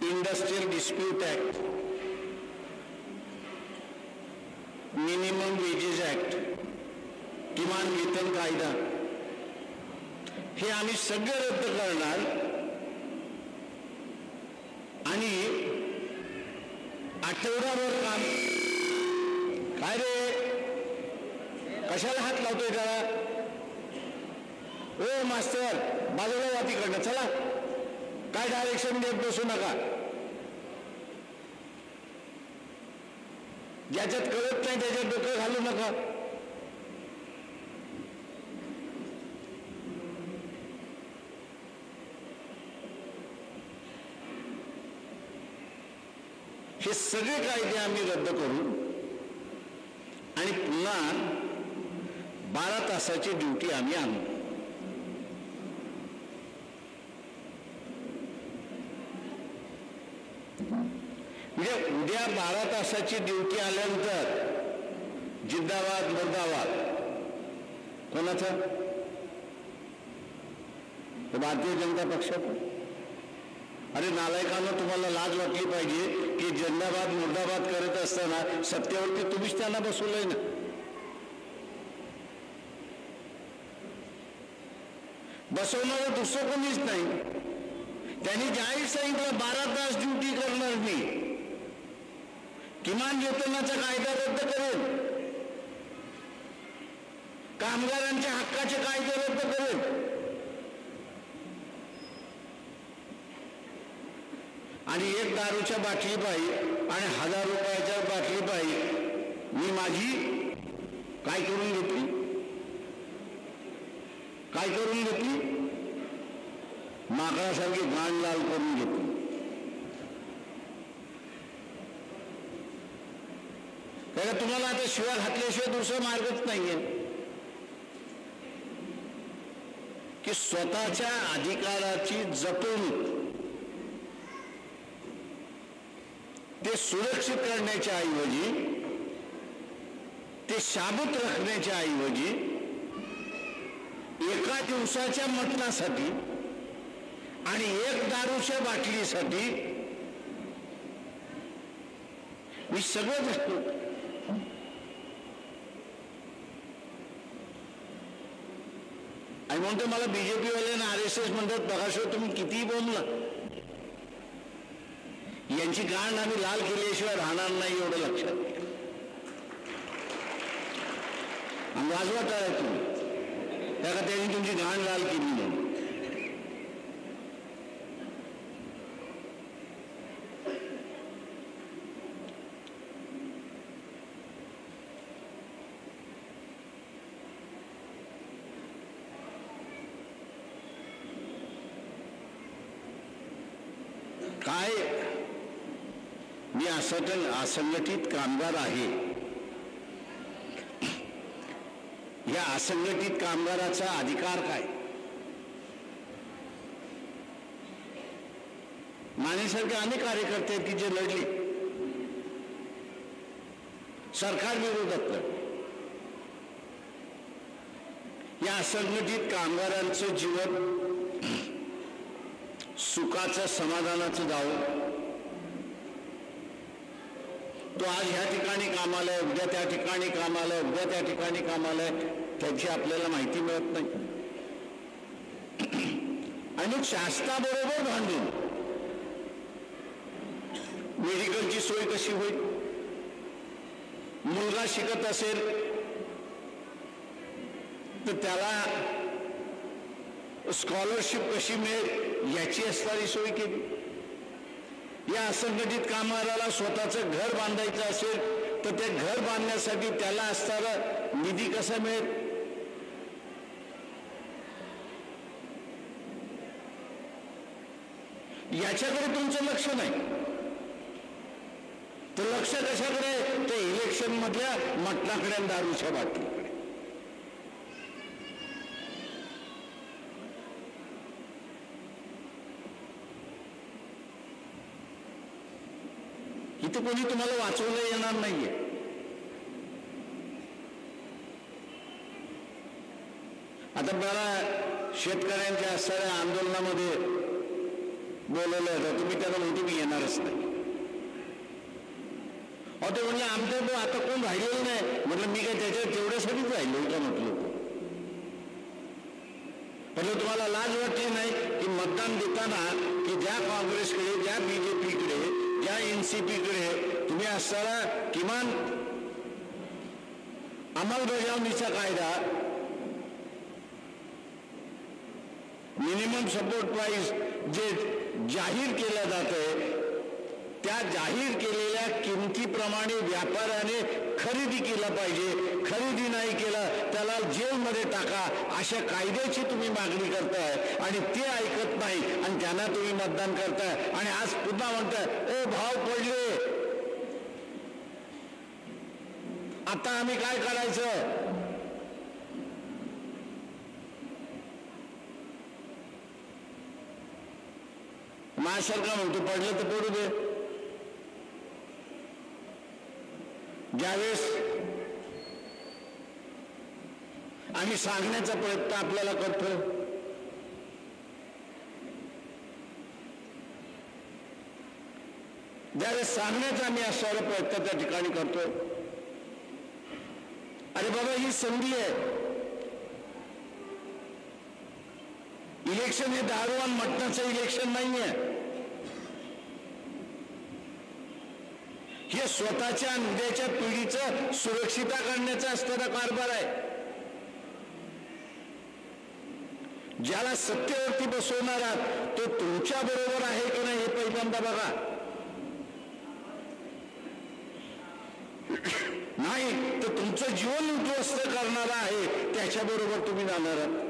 E: industrial dispute act, minimum wedges act, किमान वेतन कायदा, हे आम्ही सगळे रद्द करणार आणि आठवडाभर काम. काय रे, कशाला हात लावतोय त्याला? ओ मास्तर, बाजूला वा तिकडनं, चला. काय डायरेक्शन देत बसू नका. ज्याच्यात कळत नाही त्याच्यात डोकं घालू नका. हे सगळे कायदे आम्ही रद्द करू आणि पुन्हा 12 तासाची ड्युटी आम्ही आणू. म्हणजे उद्या 12 तासाची ड्युटी आल्यानंतर जिंदाबाद मुर्दाबाद कोणाचा? भारतीय जनता पक्षाचा. अरे नालायकांना, तुम्हाला लाज वाटली पाहिजे की जिंदाबाद मुर्दाबाद करत असताना सत्तेवरती तुम्हीच त्यांना बसवलंय ना. बसवणारं दुसरं कोणीच नाही. त्यांनी जाहीर सांगितलं 12 तास ड्युटी करणार मी, किमान वेतनाचा कायदा रद्द करेल, कामगारांच्या हक्काचे कायदे रद्द करेल आणि एक दारूच्या बाटली पायी आणि 1000 रुपयाच्या बाटली पायी मी माझी काय करून घेतली? काय करून घेतली? माकडासारखी गाण लाल करून घेतली. कारण तुम्हाला आता शिव्या घातल्याशिवाय दुसरा मार्गच नाहीये की स्वतःच्या अधिकाराची जपवणूक ते सुरक्षित करण्याच्या ऐवजी, ते शाबूत राखण्याच्या ऐवजी एका दिवसाच्या मटणासाठी आणि एक दारूच्या बाटलीसाठी मी सगळं आणि म्हणतो मला बीजेपी वाल्यांना RSS म्हणतात. बघाशिवाय तुम्ही कितीही बोलला, यांची गांड आम्ही लाल केल्याशिवाय राहणार नाही एवढं लक्षात घ्या. आणि वाजवत आहे तुम्ही त्या का त्यांनी तुमची गांड लाल केली म्हणून. काय मी असंघटित कामगार आहे. या असंघटित कामगाराचा अधिकार काय? मानेसारखे अनेक कार्यकर्ते आहेत की जे लढले सरकार विरोधात. या असंघटित कामगारांचं जीवन सुखाचं समाधानाचं जावं. तो आज ह्या ठिकाणी कामाला आहे, उद्या त्या ठिकाणी कामाला आहे, उद्या त्या ठिकाणी कामाला आहे, त्याची आपल्याला माहिती मिळत नाही. आणि शासनाबरोबर भांडून मेडिकलची सोय कशी होईल, मुलगा शिकत असेल तर त्याला स्कॉलरशिप कशी मिळेल याची असणारी सोय केली. या असंघटित कामगाराला स्वतःचं घर बांधायचं असेल तर ते घर बांधण्यासाठी त्याला असणारा निधी कसा मिळेल. याच्याकडे तुमचं लक्ष नाही तर लक्ष कशाकडे? ते इलेक्शन मधल्या मटणाकडे आणि दारूच्या बाटलीकडे. इथे कोणी तुम्हाला वाचवलं येणार नाहीये. आता मला शेतकऱ्यांच्या असणाऱ्या आंदोलनामध्ये बोलवलं होतं, तुम्ही त्याला म्हणते मी येणारच नाही. ते म्हणलं आमचं आता कोण राहिलेलं नाही. म्हटलं मी काय त्याच्यात तेवढ्यासाठीच राहिलो का म्हटलं. म्हटलं तुम्हाला लाज वाटली नाही की मतदान देताना की ज्या काँग्रेसकडे, ज्या BJPकडे, ज्या NCPकडे तुम्ही असताना किमान अंमलबजावणीचा कायदा, मिनिमम सपोर्ट प्राइस जे जाहीर केलं जातंय त्या जाहीर केलेल्या किमतीप्रमाणे व्यापाऱ्याने खरेदी केला पाहिजे. खरेदी नाही केलं त्याला जेलमध्ये टाका अशा कायद्याची तुम्ही मागणी करताय आणि ते ऐकत नाही आणि त्यांना तुम्ही मतदान करताय. आणि आज पुन्हा म्हणताय ओ भाव पडले, आता आम्ही काय करायचं? माझ्यासारखा म्हणतो पडलं तर पडू दे. ज्यावेळेस आम्ही सांगण्याचा प्रयत्न आपल्याला करतो ज्यावेळेस सांगण्याचा आम्ही असणारा प्रयत्न त्या ठिकाणी करतो, अरे बाबा ही संधी आहे. इलेक्शन हे दारू आणि मटणाचं इलेक्शन नाहीये. हे स्वतःच्या उद्याच्या पिढीचं सुरक्षिता करण्याचा असणारा कारभार आहे. ज्याला सत्तेवरती बसवणार आहात तो तुमच्या बरोबर आहे की नाही हे पहिल्यांदा बघा. नाही तर तुमचं जीवन उद्ध्वस्त करणारा आहे त्याच्याबरोबर तुम्ही जाणार आहात.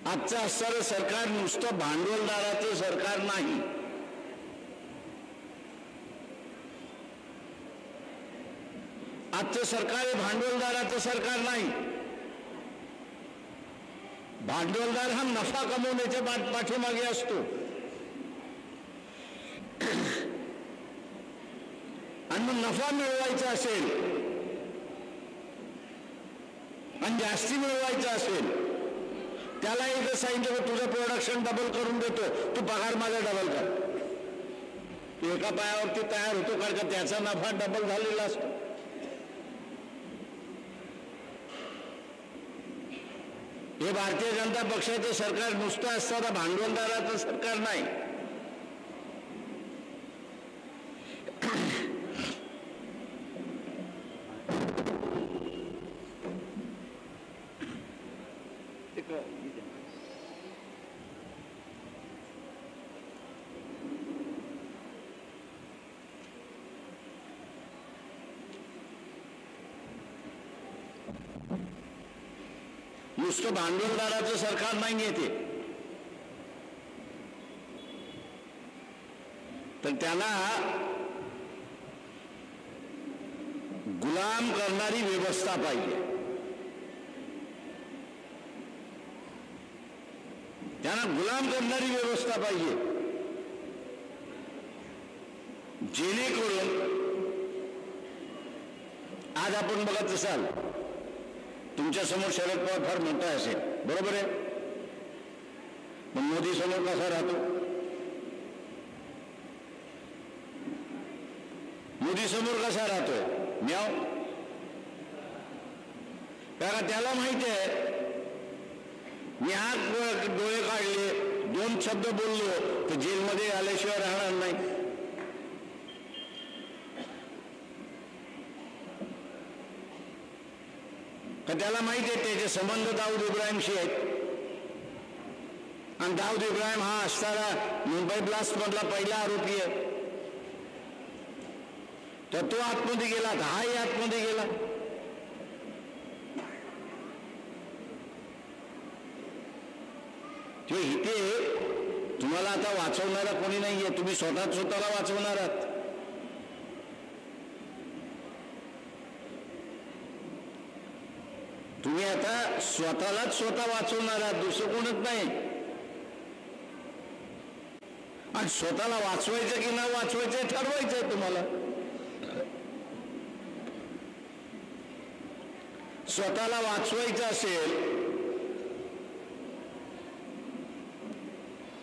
E: आजचं असणारं सरकार नुसतं भांडवलदाराचं सरकार नाही. आजचं सरकार हे भांडवलदाराचं सरकार नाही. भांडवलदार हा नफा कमवण्याच्या पाठीमागे असतो आणि मग नफा मिळवायचा असेल आणि जास्ती मिळवायचा असेल त्याला एकदा सांगितलं तुझं प्रोडक्शन डबल करून देतो, तू पगार माझा डबल कर. तो एका पायावरती तयार होतो कारण का त्याचा नफा डबल झालेला असतो. हे भारतीय जनता पक्षाचं सरकार नुसतं असताना भांडवलदाराचं सरकार नाही. नुसतं भांडवलदाराचं सरकार नाही येते, तर त्याला गुलाम करणारी व्यवस्था पाहिजे. त्यांना गुलाम करणारी व्यवस्था पाहिजे, जेणेकरून आज आपण बघत असाल तुमच्या समोर शरद पवार फार मोठा असेल, बरोबर आहे, पण मोदी समोर कसा राहतो? मोदी समोर कसा राहतोय? म्याव. कारण त्याला माहिती आहे मी हात डोळे काढले, दोन शब्द बोललो तर जेलमध्ये आल्याशिवाय राहणार नाही. तर त्याला माहिती आहे त्याचे संबंध दाऊद इब्राहिमशी आहेत, आणि दाऊद इब्राहिम हा असताना मुंबई ब्लास्ट मधला पहिला आरोपी आहे. तर तो आतमध्ये गेला, हाही आतमध्ये गेला. तो इथे तुम्हाला आता वाचवणारा कोणी नाहीये, तुम्ही स्वतःला वाचवणार आहात. तुम्ही आता स्वतःलाच स्वतः वाचवणार आहात, दुसरं कोणच नाही. आणि स्वतःला वाचवायचं की नाही वाचवायचं ठरवायचंय तुम्हाला. स्वतःला वाचवायचं असेल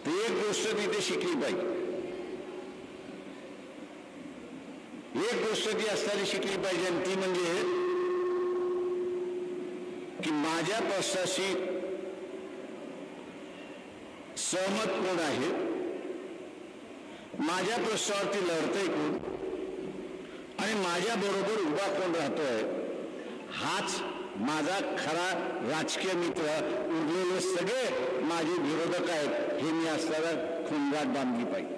E: तर एक गोष्ट तिथे शिकली पाहिजे. एक गोष्ट ती असताना शिकली पाहिजे, आणि ती म्हणजे की माझ्या पक्षाशी सहमत कोण आहे, माझ्या प्रश्नावरती लढतंय कोण, आणि माझ्या बरोबर उभा कोण राहतोय, हाच माझा खरा राजकीय मित्र. उरलेले सगळे माझे विरोधक आहेत हे मी असताना खुणगाठ बांधली पाहिजे.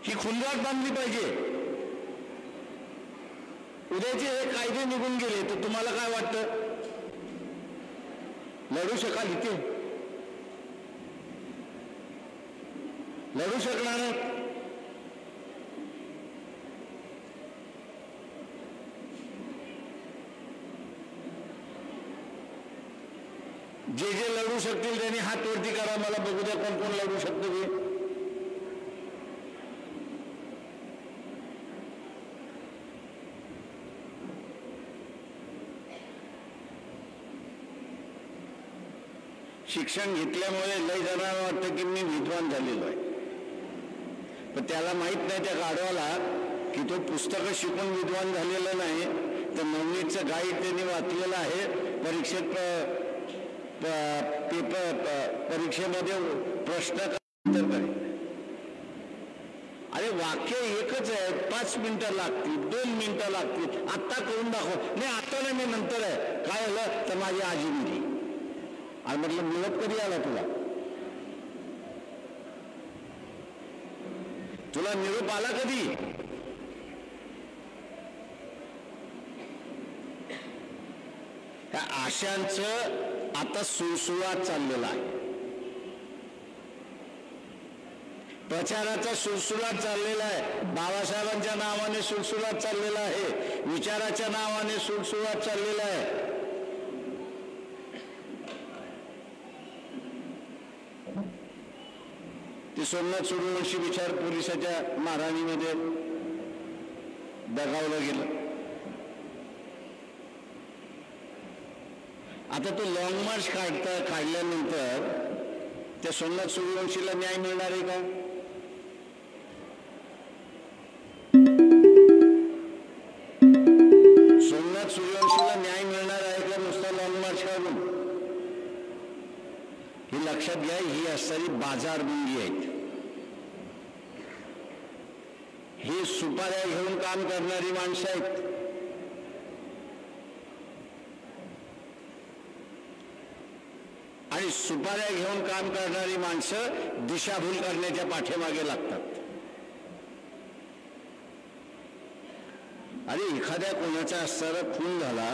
E: ही खुणगाठ बांधली पाहिजे. उद्याचे हे कायदे निघून गेले तर तुम्हाला काय वाटतं? लढू शकाल इथे? लढू शकणार नाही. जे जे लढू शकतील त्यांनी हात वरती करा, मला बघू द्या कोण कोण लढू शकतो ते. शिक्षण घेतल्यामुळे लय जणांना वाटतं की मी विद्वान झालेलो आहे, पण त्याला माहित नाही त्या गाढवाला की तो पुस्तकं शिकून विद्वान झालेला नाही, तर 9वीचं गाईड त्यांनी वाचलेलं आहे. परीक्षेत परीक्षेमध्ये प्रश्न उत्तर करेल. अरे वाक्य एकच आहे, 5 मिनिटं लागतील, 2 मिनिटं लागतील. आत्ता करून दाखव. नाही आता नाही, मी नंतर आहे. काय झालं तर माझी आजी मिली. आणि म्हटलं मिळत कधी आला तुला? तुला निरोप आला कधी? ह्या आशांचं आता सुळसुळाट चाललेला आहे. प्रचाराचा सुळसुळाट चाललेला आहे. बाबासाहेबांच्या नावाने सुळसुळाट चाललेला आहे. विचाराच्या नावाने सुळसुळाट चाललेला आहे. ते सोमनाथ सूर्यवंशी विचार पोलिसाच्या मारहाणीमध्ये दगावलं गेलं. आता तो लॉंग मार्च काढल्यानंतर त्या सोमनाथ सूर्यवंशीला न्याय मिळणार आहे का? सोमनाथ सूर्यवंशीला न्याय मिळणार आहे का नुसता लॉंग मार्च काढून? हे लक्षात घ्या, ही असणारी बाजारबंदी आहेत. हे सुपाऱ्या घेऊन काम करणारी माणसं आहेत. आणि सुपाऱ्या घेऊन काम करणारी माणसं दिशाभूल करण्याच्या पाठीमागे लागतात. अरे एखाद्या कोणाचा असणारा खून झाला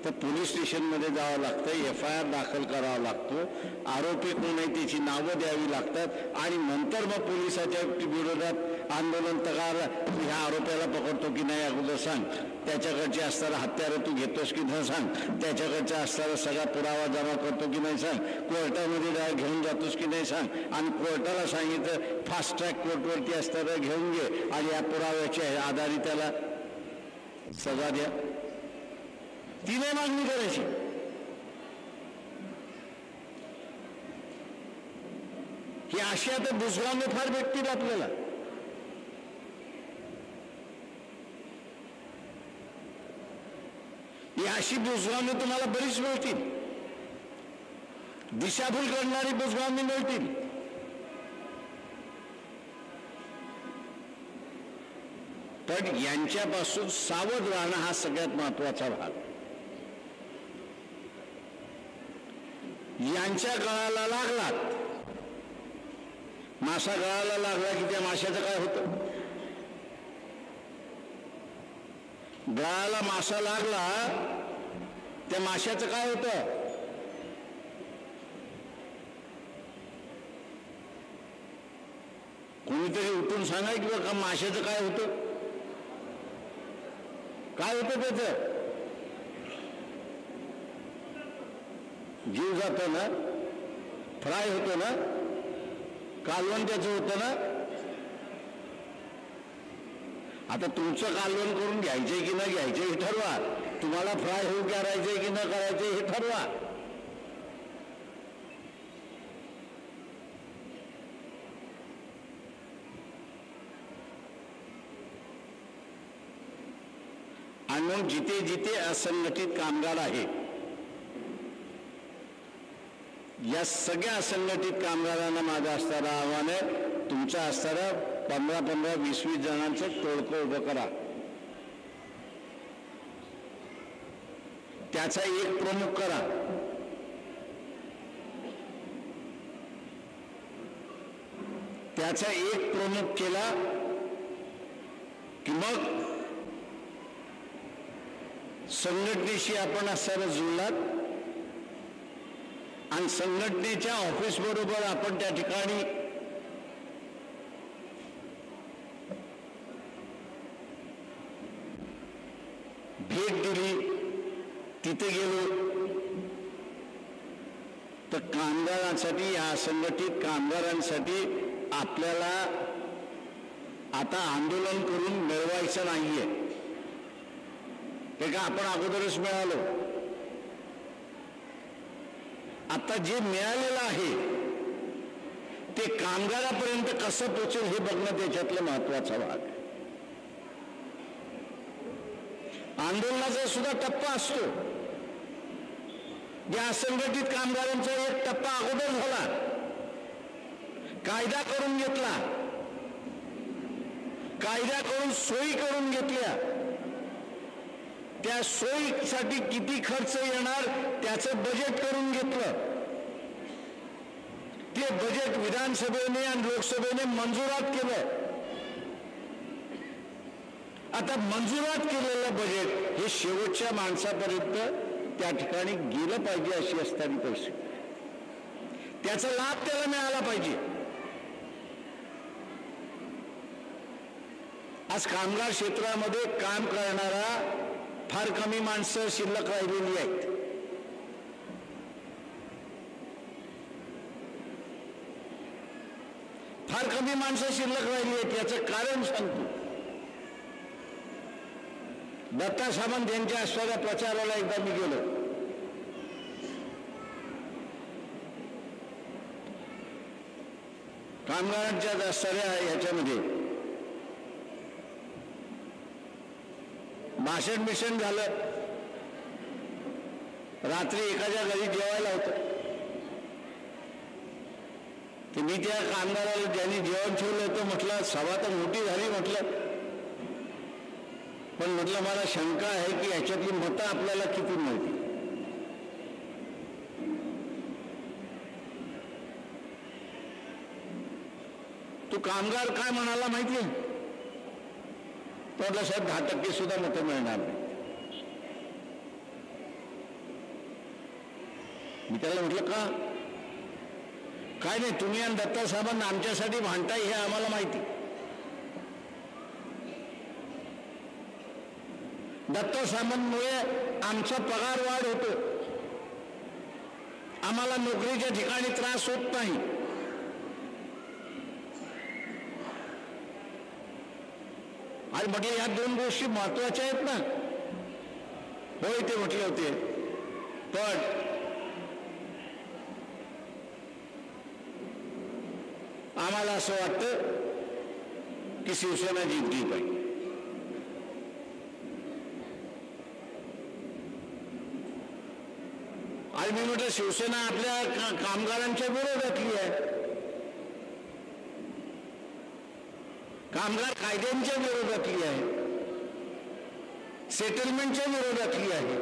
E: तर पोलीस स्टेशनमध्ये जावं लागतं, FIR दाखल करावा लागतो, आरोपी कोण आहे त्याची नावं द्यावी लागतात आणि नंतर मग पोलिसाच्या विरोधात आंदोलन तगार, ह्या आरोप्याला पकडतो की नाही अगोदर सांग, त्याच्याकडचे असणारा हत्यारं तू घेतोस की नाही सांग, त्याच्याकडचा असणारा सगळा पुरावा जमा करतो की नाही सांग, कोर्टामध्ये घेऊन जातोस की नाही सांग, आणि कोर्टाला सांगितलं फास्ट ट्रॅक कोर्टवरती असणारं घेऊन घे आणि या पुराव्याच्या आधारे त्याला सजा द्या. ती नाही मागणी करायची. ही अशी आता बुजगावने फार भेटतील आपल्याला. ही अशी बुजगावने तुम्हाला बरीच मिळतील, दिशाभूल करणारी बुजगावने मिळतील. पण यांच्यापासून सावध राहणं हा सगळ्यात महत्वाचा भाग. यांच्या गळाला लागलात, मासा गळाला लागला की त्या माशाचं काय होतं? गळाला मासा लागला त्या माशाचं काय होतं? कोणीतरी उठून सांगाय की बघा माशाचं काय होतं? काय होतं त्याचं? जीव जातो ना, फ्राय होतो ना, कालवण त्याचं होतं ना. आता तुमचं कालवण करून घ्यायचंय की न घ्यायचंय हे ठरवा. तुम्हाला फ्राय होऊ करायचंय की न करायचंय हे ठरवा. आणि मग जिथे जिथे असंघटित कामगार आहे, या सगळ्या असंघटित कामगारांना माझं असणारं आव्हान आहे, तुमचं असणारं 15-15, 20-20 जणांचं टोळकं उभं करा. त्याचा एक प्रमुख करा. त्याचा एक प्रमुख केला की मग संघटनेशी आपण असणारं जुळलात आणि संघटनेच्या ऑफिस बरोबर आपण त्या ठिकाणी भेट दिली, तिथे गेलो तर कामगारांसाठी, या असंघटित कामगारांसाठी आपल्याला आता आंदोलन करून मिळवायचं नाहीये. हे का आपण अगोदरच मिळालो. आता जे मिळालेलं आहे ते कामगारापर्यंत कसं पोहोचेल हे बघणं त्याच्यातलं महत्वाचा भाग आहे. आंदोलनाचा सुद्धा टप्पा असतो. या असंघटित कामगारांचा एक टप्पा अगोदर झाला, कायदा करून घेतला, कायदा करून सोयी करून घेतल्या. त्या सोयीसाठी किती खर्च येणार त्याचं बजेट करून घेतलं. ते बजेट विधानसभेने आणि लोकसभेने मंजुरात केलं. आता मंजुरात केलेलं बजेट हे शेवटच्या माणसापर्यंत त्या ठिकाणी गेलं पाहिजे अशी असणारी परिस्थिती. त्याचा लाभ त्याला मिळाला पाहिजे. आज कामगार क्षेत्रामध्ये काम करणारा फार कमी माणसं शिल्लक राहिलेली आहेत. फार कमी माणसं शिल्लक राहिली आहेत. याचं कारण सांगतो. दत्ता सामंत यांच्या असणाऱ्या प्रचाराला एकदा मी गेलो. कामगारांच्या असणाऱ्या याच्यामध्ये भाषण मिशन झालं, रात्री एखाद्या घरी जेवायला होतं, तर मी त्या कामगाराला ज्यांनी जेवण ठेवलं होतं म्हटलं सभा तर मोठी झाली म्हटलं, पण म्हटलं मला शंका आहे की याच्यातली मतं आपल्याला किती मिळतील. तो कामगार काय म्हणाला माहितीये, तो म्हटलं साहेब 10% सुद्धा मतं मिळणार नाही. मी त्याला म्हटलं का, काय नाही तुम्ही आणि दत्ता साहेबांना आमच्यासाठी भांडताय हे आम्हाला माहिती. दत्ता साहेबांमुळे आमचा पगार वाढ होतो, आम्हाला नोकरीच्या ठिकाणी त्रास होत नाही. आणि म्हटलं या दोन गोष्टी महत्वाच्या आहेत ना. होय ते म्हटले होते, पण आम्हाला असं वाटतं की शिवसेना जिंकली पाहिजे. आणि मी म्हटलं शिवसेना आपल्या कामगारांच्या विरोधातली आहे, कामगार कायद्यांच्या विरोधातली आहे, सेटलमेंटच्या विरोधातली आहे.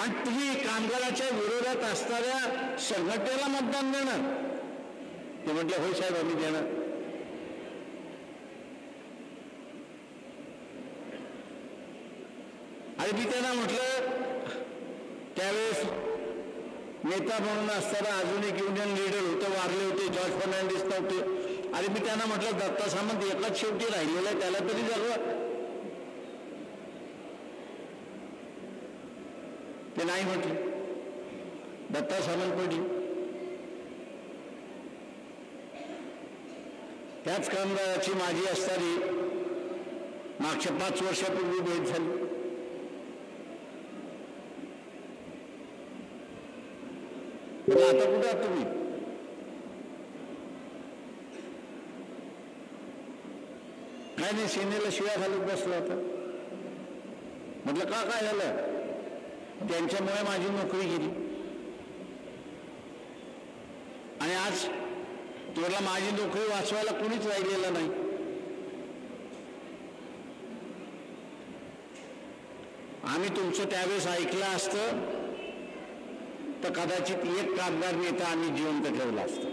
E: आणि तुम्ही कामगाराच्या विरोधात असणाऱ्या संघटनेला मतदान देणार? ते म्हटले होय साहेब आम्ही देणार. आणि मी त्यांना म्हटलं त्यावेळेस नेता म्हणून असताना अजून एक युनियन लीडर होतं, वारले होते, जॉर्ज फर्नांडिस नव्हते. आणि मी त्यांना म्हटलं दत्ता सामंत एकच शेवटी राहिलेला आहे, त्याला तरी जगवा. ते नाही म्हटले, दत्ता सामंत पडली. त्याच कामगाराची माझी असताना मागच्या 5 वर्षापूर्वी भेट झाली. आता कुठे आहात तुम्ही? काय नाही, सेनेला शिव्या घालत बसला होता. म्हटलं का, काय झालं? त्यांच्यामुळे माझी नोकरी गेली. आणि आज तुला माझी नोकरी वाचवायला कोणीच राहिलेलं नाही. आम्ही तुमचं त्यावेळेस ऐकलं असतं तर कदाचित एक कामगार नेता आम्ही जिवंत ठेवला असतो.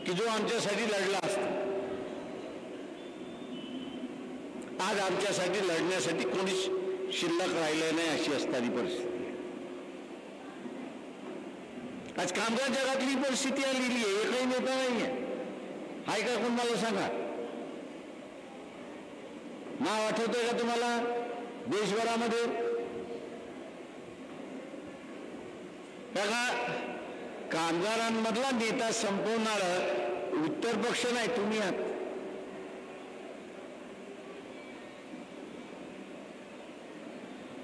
E: की जो आमच्यासाठी लढला असता. आज आमच्यासाठी लढण्यासाठी कोणीच शिल्लक राहिलं नाही, अशी असणारी परिस्थिती. आज कामगार जगातली परिस्थिती आलेली आहे, एकही नेता नाही आहे का कोण मला सांगा. नाव आठवतंय का तुम्हाला देशभरामध्ये? बघा, कामगारांमधला नेता संपवणारा उत्तर पक्ष नाही, तुम्ही आहात.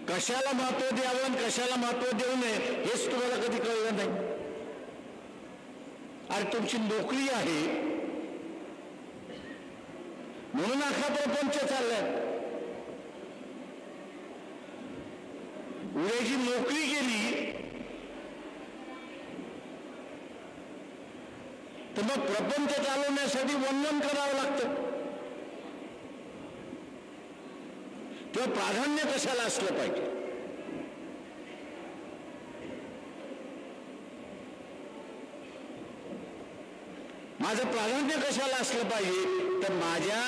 E: कशाला महत्व द्यावं आणि कशाला महत्व देऊ नये हेच तुम्हाला कधी कळलं नाही. आणि तुमची नोकरी आहे म्हणून अख्खा प्रपंच चाललाय. उद्याची नोकरी गेली तर मग प्रपंच चालवण्यासाठी वंदन करावं लागतं. तेव्हा प्राधान्य कशाला असलं पाहिजे? माझं प्राधान्य कशाला असलं पाहिजे तर माझ्या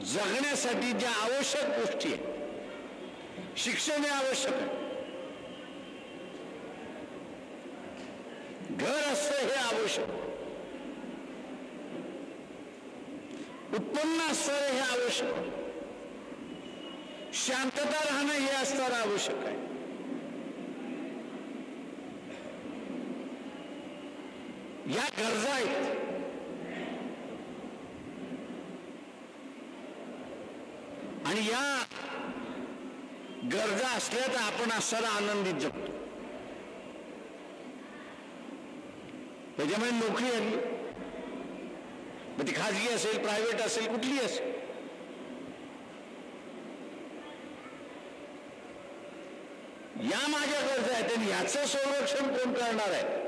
E: जगण्यासाठी ज्या आवश्यक गोष्टी आहेत, शिक्षण हे आवश्यक आहे, घर असतं हे आवश्यक, उत्पन्न असतं हे आवश्यक, शांतता राहणं हे असतं आवश्यक आहे. या गरजा आहेत. आणि या गरजा असल्या तर आपण असताना आनंदीत जगतो. त्याच्यामुळे नोकरी आली, मग ती खाजगी असेल, प्रायव्हेट असेल, कुठली असेल. या माझ्या गरजा आहेत आणि याचं संरक्षण कोण करणार आहे,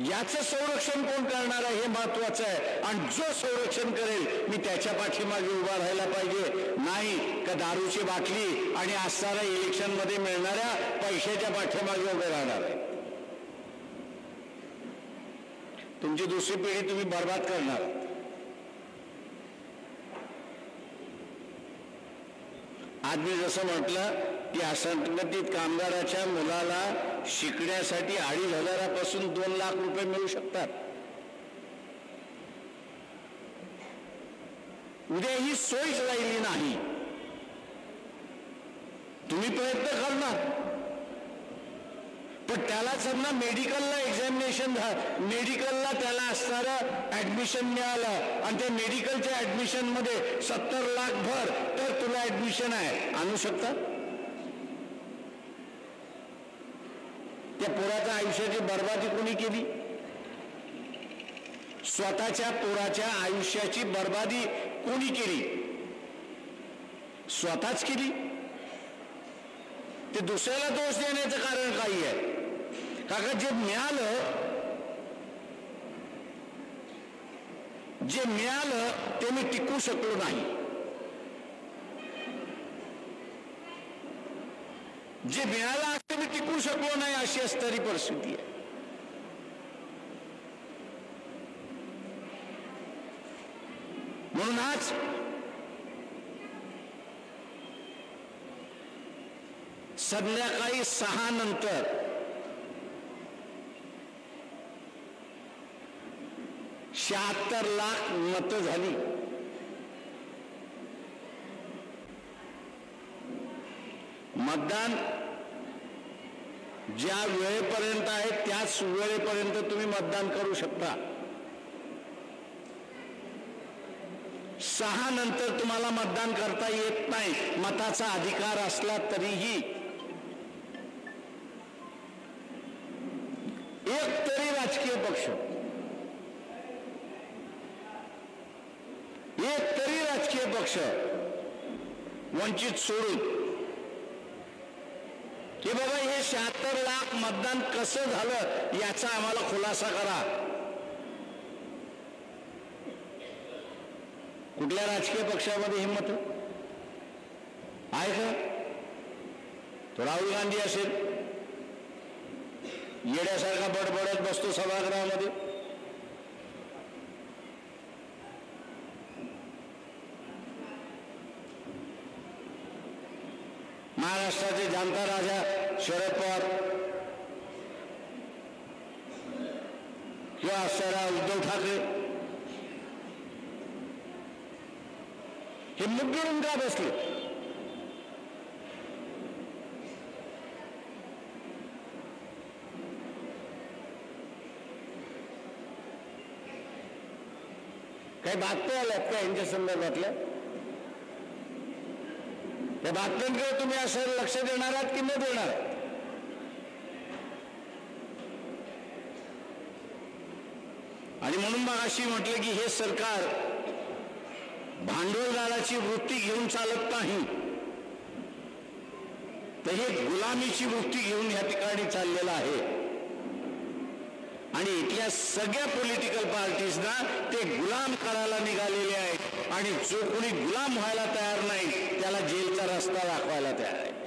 E: याचं संरक्षण कोण करणार आहे हे महत्वाचं आहे. आणि जो संरक्षण करेल मी त्याच्या पाठीमागे उभा राहायला पाहिजे, नाही का दारूची बाटली आणि असणाऱ्या इलेक्शन मध्ये मिळणाऱ्या पैशाच्या पाठीमागे उभे राहणार आहे. तुमची दुसरी पिढी तुम्ही बर्बाद करणार. आज मी जसं म्हटलं की असंघटित कामगाराच्या मुलाला शिकण्यासाठी 2,500 2 लाख रुपये मिळू शकतात. उद्या ही सोयच राहिली नाही, तुम्ही प्रयत्न करणार, पण त्याला समजा मेडिकलला एक्झामिनेशन मेडिकलला त्याला असणारं ऍडमिशन मिळालं आणि त्या मेडिकलच्या ऍडमिशन मध्ये 70 लाख भर तर तुला ऍडमिशन आहे, आणू शकतात. त्या पोराच्या आयुष्याची बर्बादी कोणी केली? स्वतःच्या पोराच्या आयुष्याची बर्बादी कोणी केली? स्वतःच केली. ते दुसऱ्याला दोष देण्याचं कारण काही आहे का? जे मिळालं ते मी टिकू शकलो नाही, जे मिळालं असतं मी टिकू शकलो नाही, अशी असणारी परिस्थिती आहे. म्हणून आज संध्याकाळी 6 नंतर 76 लाख मतं झाली. मतदान ज्या वेळेपर्यंत आहे त्याच वेळेपर्यंत तुम्ही मतदान करू शकता. 6 नंतर तुम्हाला मतदान करता येत नाही. मताचा अधिकार असला तरीही एक तरी राजकीय पक्ष, एक तरी राजकीय पक्ष वंचित सोडून की बाबा हे 76 लाख मतदान कसं झालं याचा आम्हाला खुलासा करा. कुठल्या राजकीय पक्षामध्ये हिंमत आहे का? तो राहुल गांधी असेल, येड्यासारखा बडबडत बसतो सभागृहामध्ये. महाराष्ट्राचे जाणता राजा शरद पवार किंवा असणारा उद्धव ठाकरे हे मुख गिळून का बसले? काही बातम्या आल्यात का यांच्या संदर्भातल्या? त्या बातम्यांकडे तुम्ही असं लक्ष देणार आहात की न देणार? आणि म्हणून मग अशी म्हटलं की हे सरकार भांडवलदाराची वृत्ती घेऊन चालत नाही, तर हे गुलामीची वृत्ती घेऊन या ठिकाणी चाललेलं आहे. आणि इथल्या सगळ्या पॉलिटिकल पार्टीजना ते गुलाम करायला निघालेले आहेत आणि जो कोणी गुलाम व्हायला तयार नाही त्याला जेलचा रस्ता दाखवायला तयार आहे.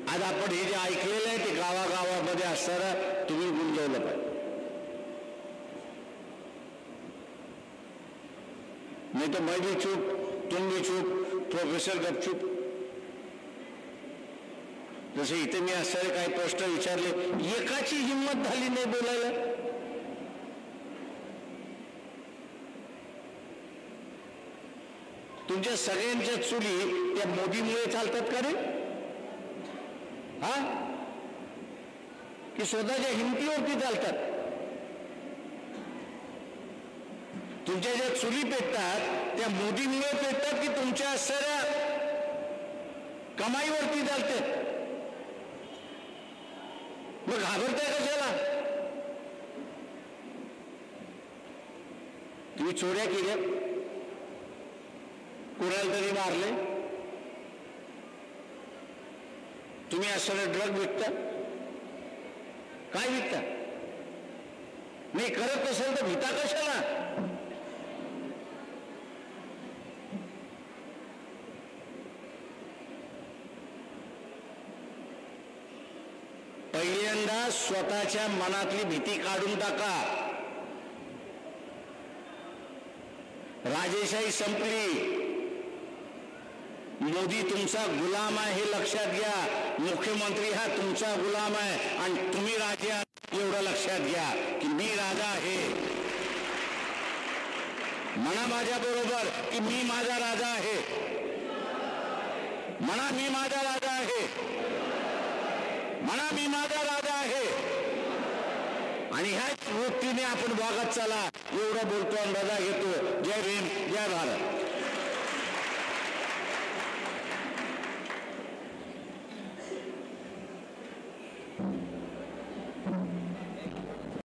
E: आज आपण हे जे ऐकलेलं आहे ते गावागावामध्ये असणारं तुम्ही गुंजवलं पाहिजे. नहीं तो मैं भी चुप, तुम भी चुप, प्रोफेसर गपचूप. जसे इथे मी असणारे काही प्रश्न विचारले, एकाची हिंमत झाली नाही बोलायला. तुमच्या सगळ्यांच्या चुली त्या मोदीमुळे चालतात का रे? हा की स्वतःच्या हिमतीवरती चालतात. तुमच्या ज्या चुली पेटतात त्या मोदीमुळे पेटतात की तुमच्या साऱ्या कमाईवरती चालतात. मग घाबरताय कशाला? तुम्ही चोऱ्या केल्या, कोणाला तरी मारले, तुम्ही असं ड्रग विकता, काय विकता? नाही करत असेल तर भीता कशाला? पहिल्यांदा स्वतःच्या मनातली भीती काढून टाका. राजेशाही संपली. मोदी तुमचा गुलाम आहे हे लक्षात घ्या. मुख्यमंत्री हा तुमचा गुलाम आहे आणि तुम्ही राजे आहात एवढं लक्षात घ्या की मी राजा आहे. म्हणा माझ्या बरोबर की मी माझा राजा आहे. म्हणा मी माझा राजा आहे. म्हणा मी माझा राजा आहे. आणि ह्याच वृत्तीने आपण वागत चला. एवढं बोलतो आणि रजा घेतो. जय भीम, जय भारत.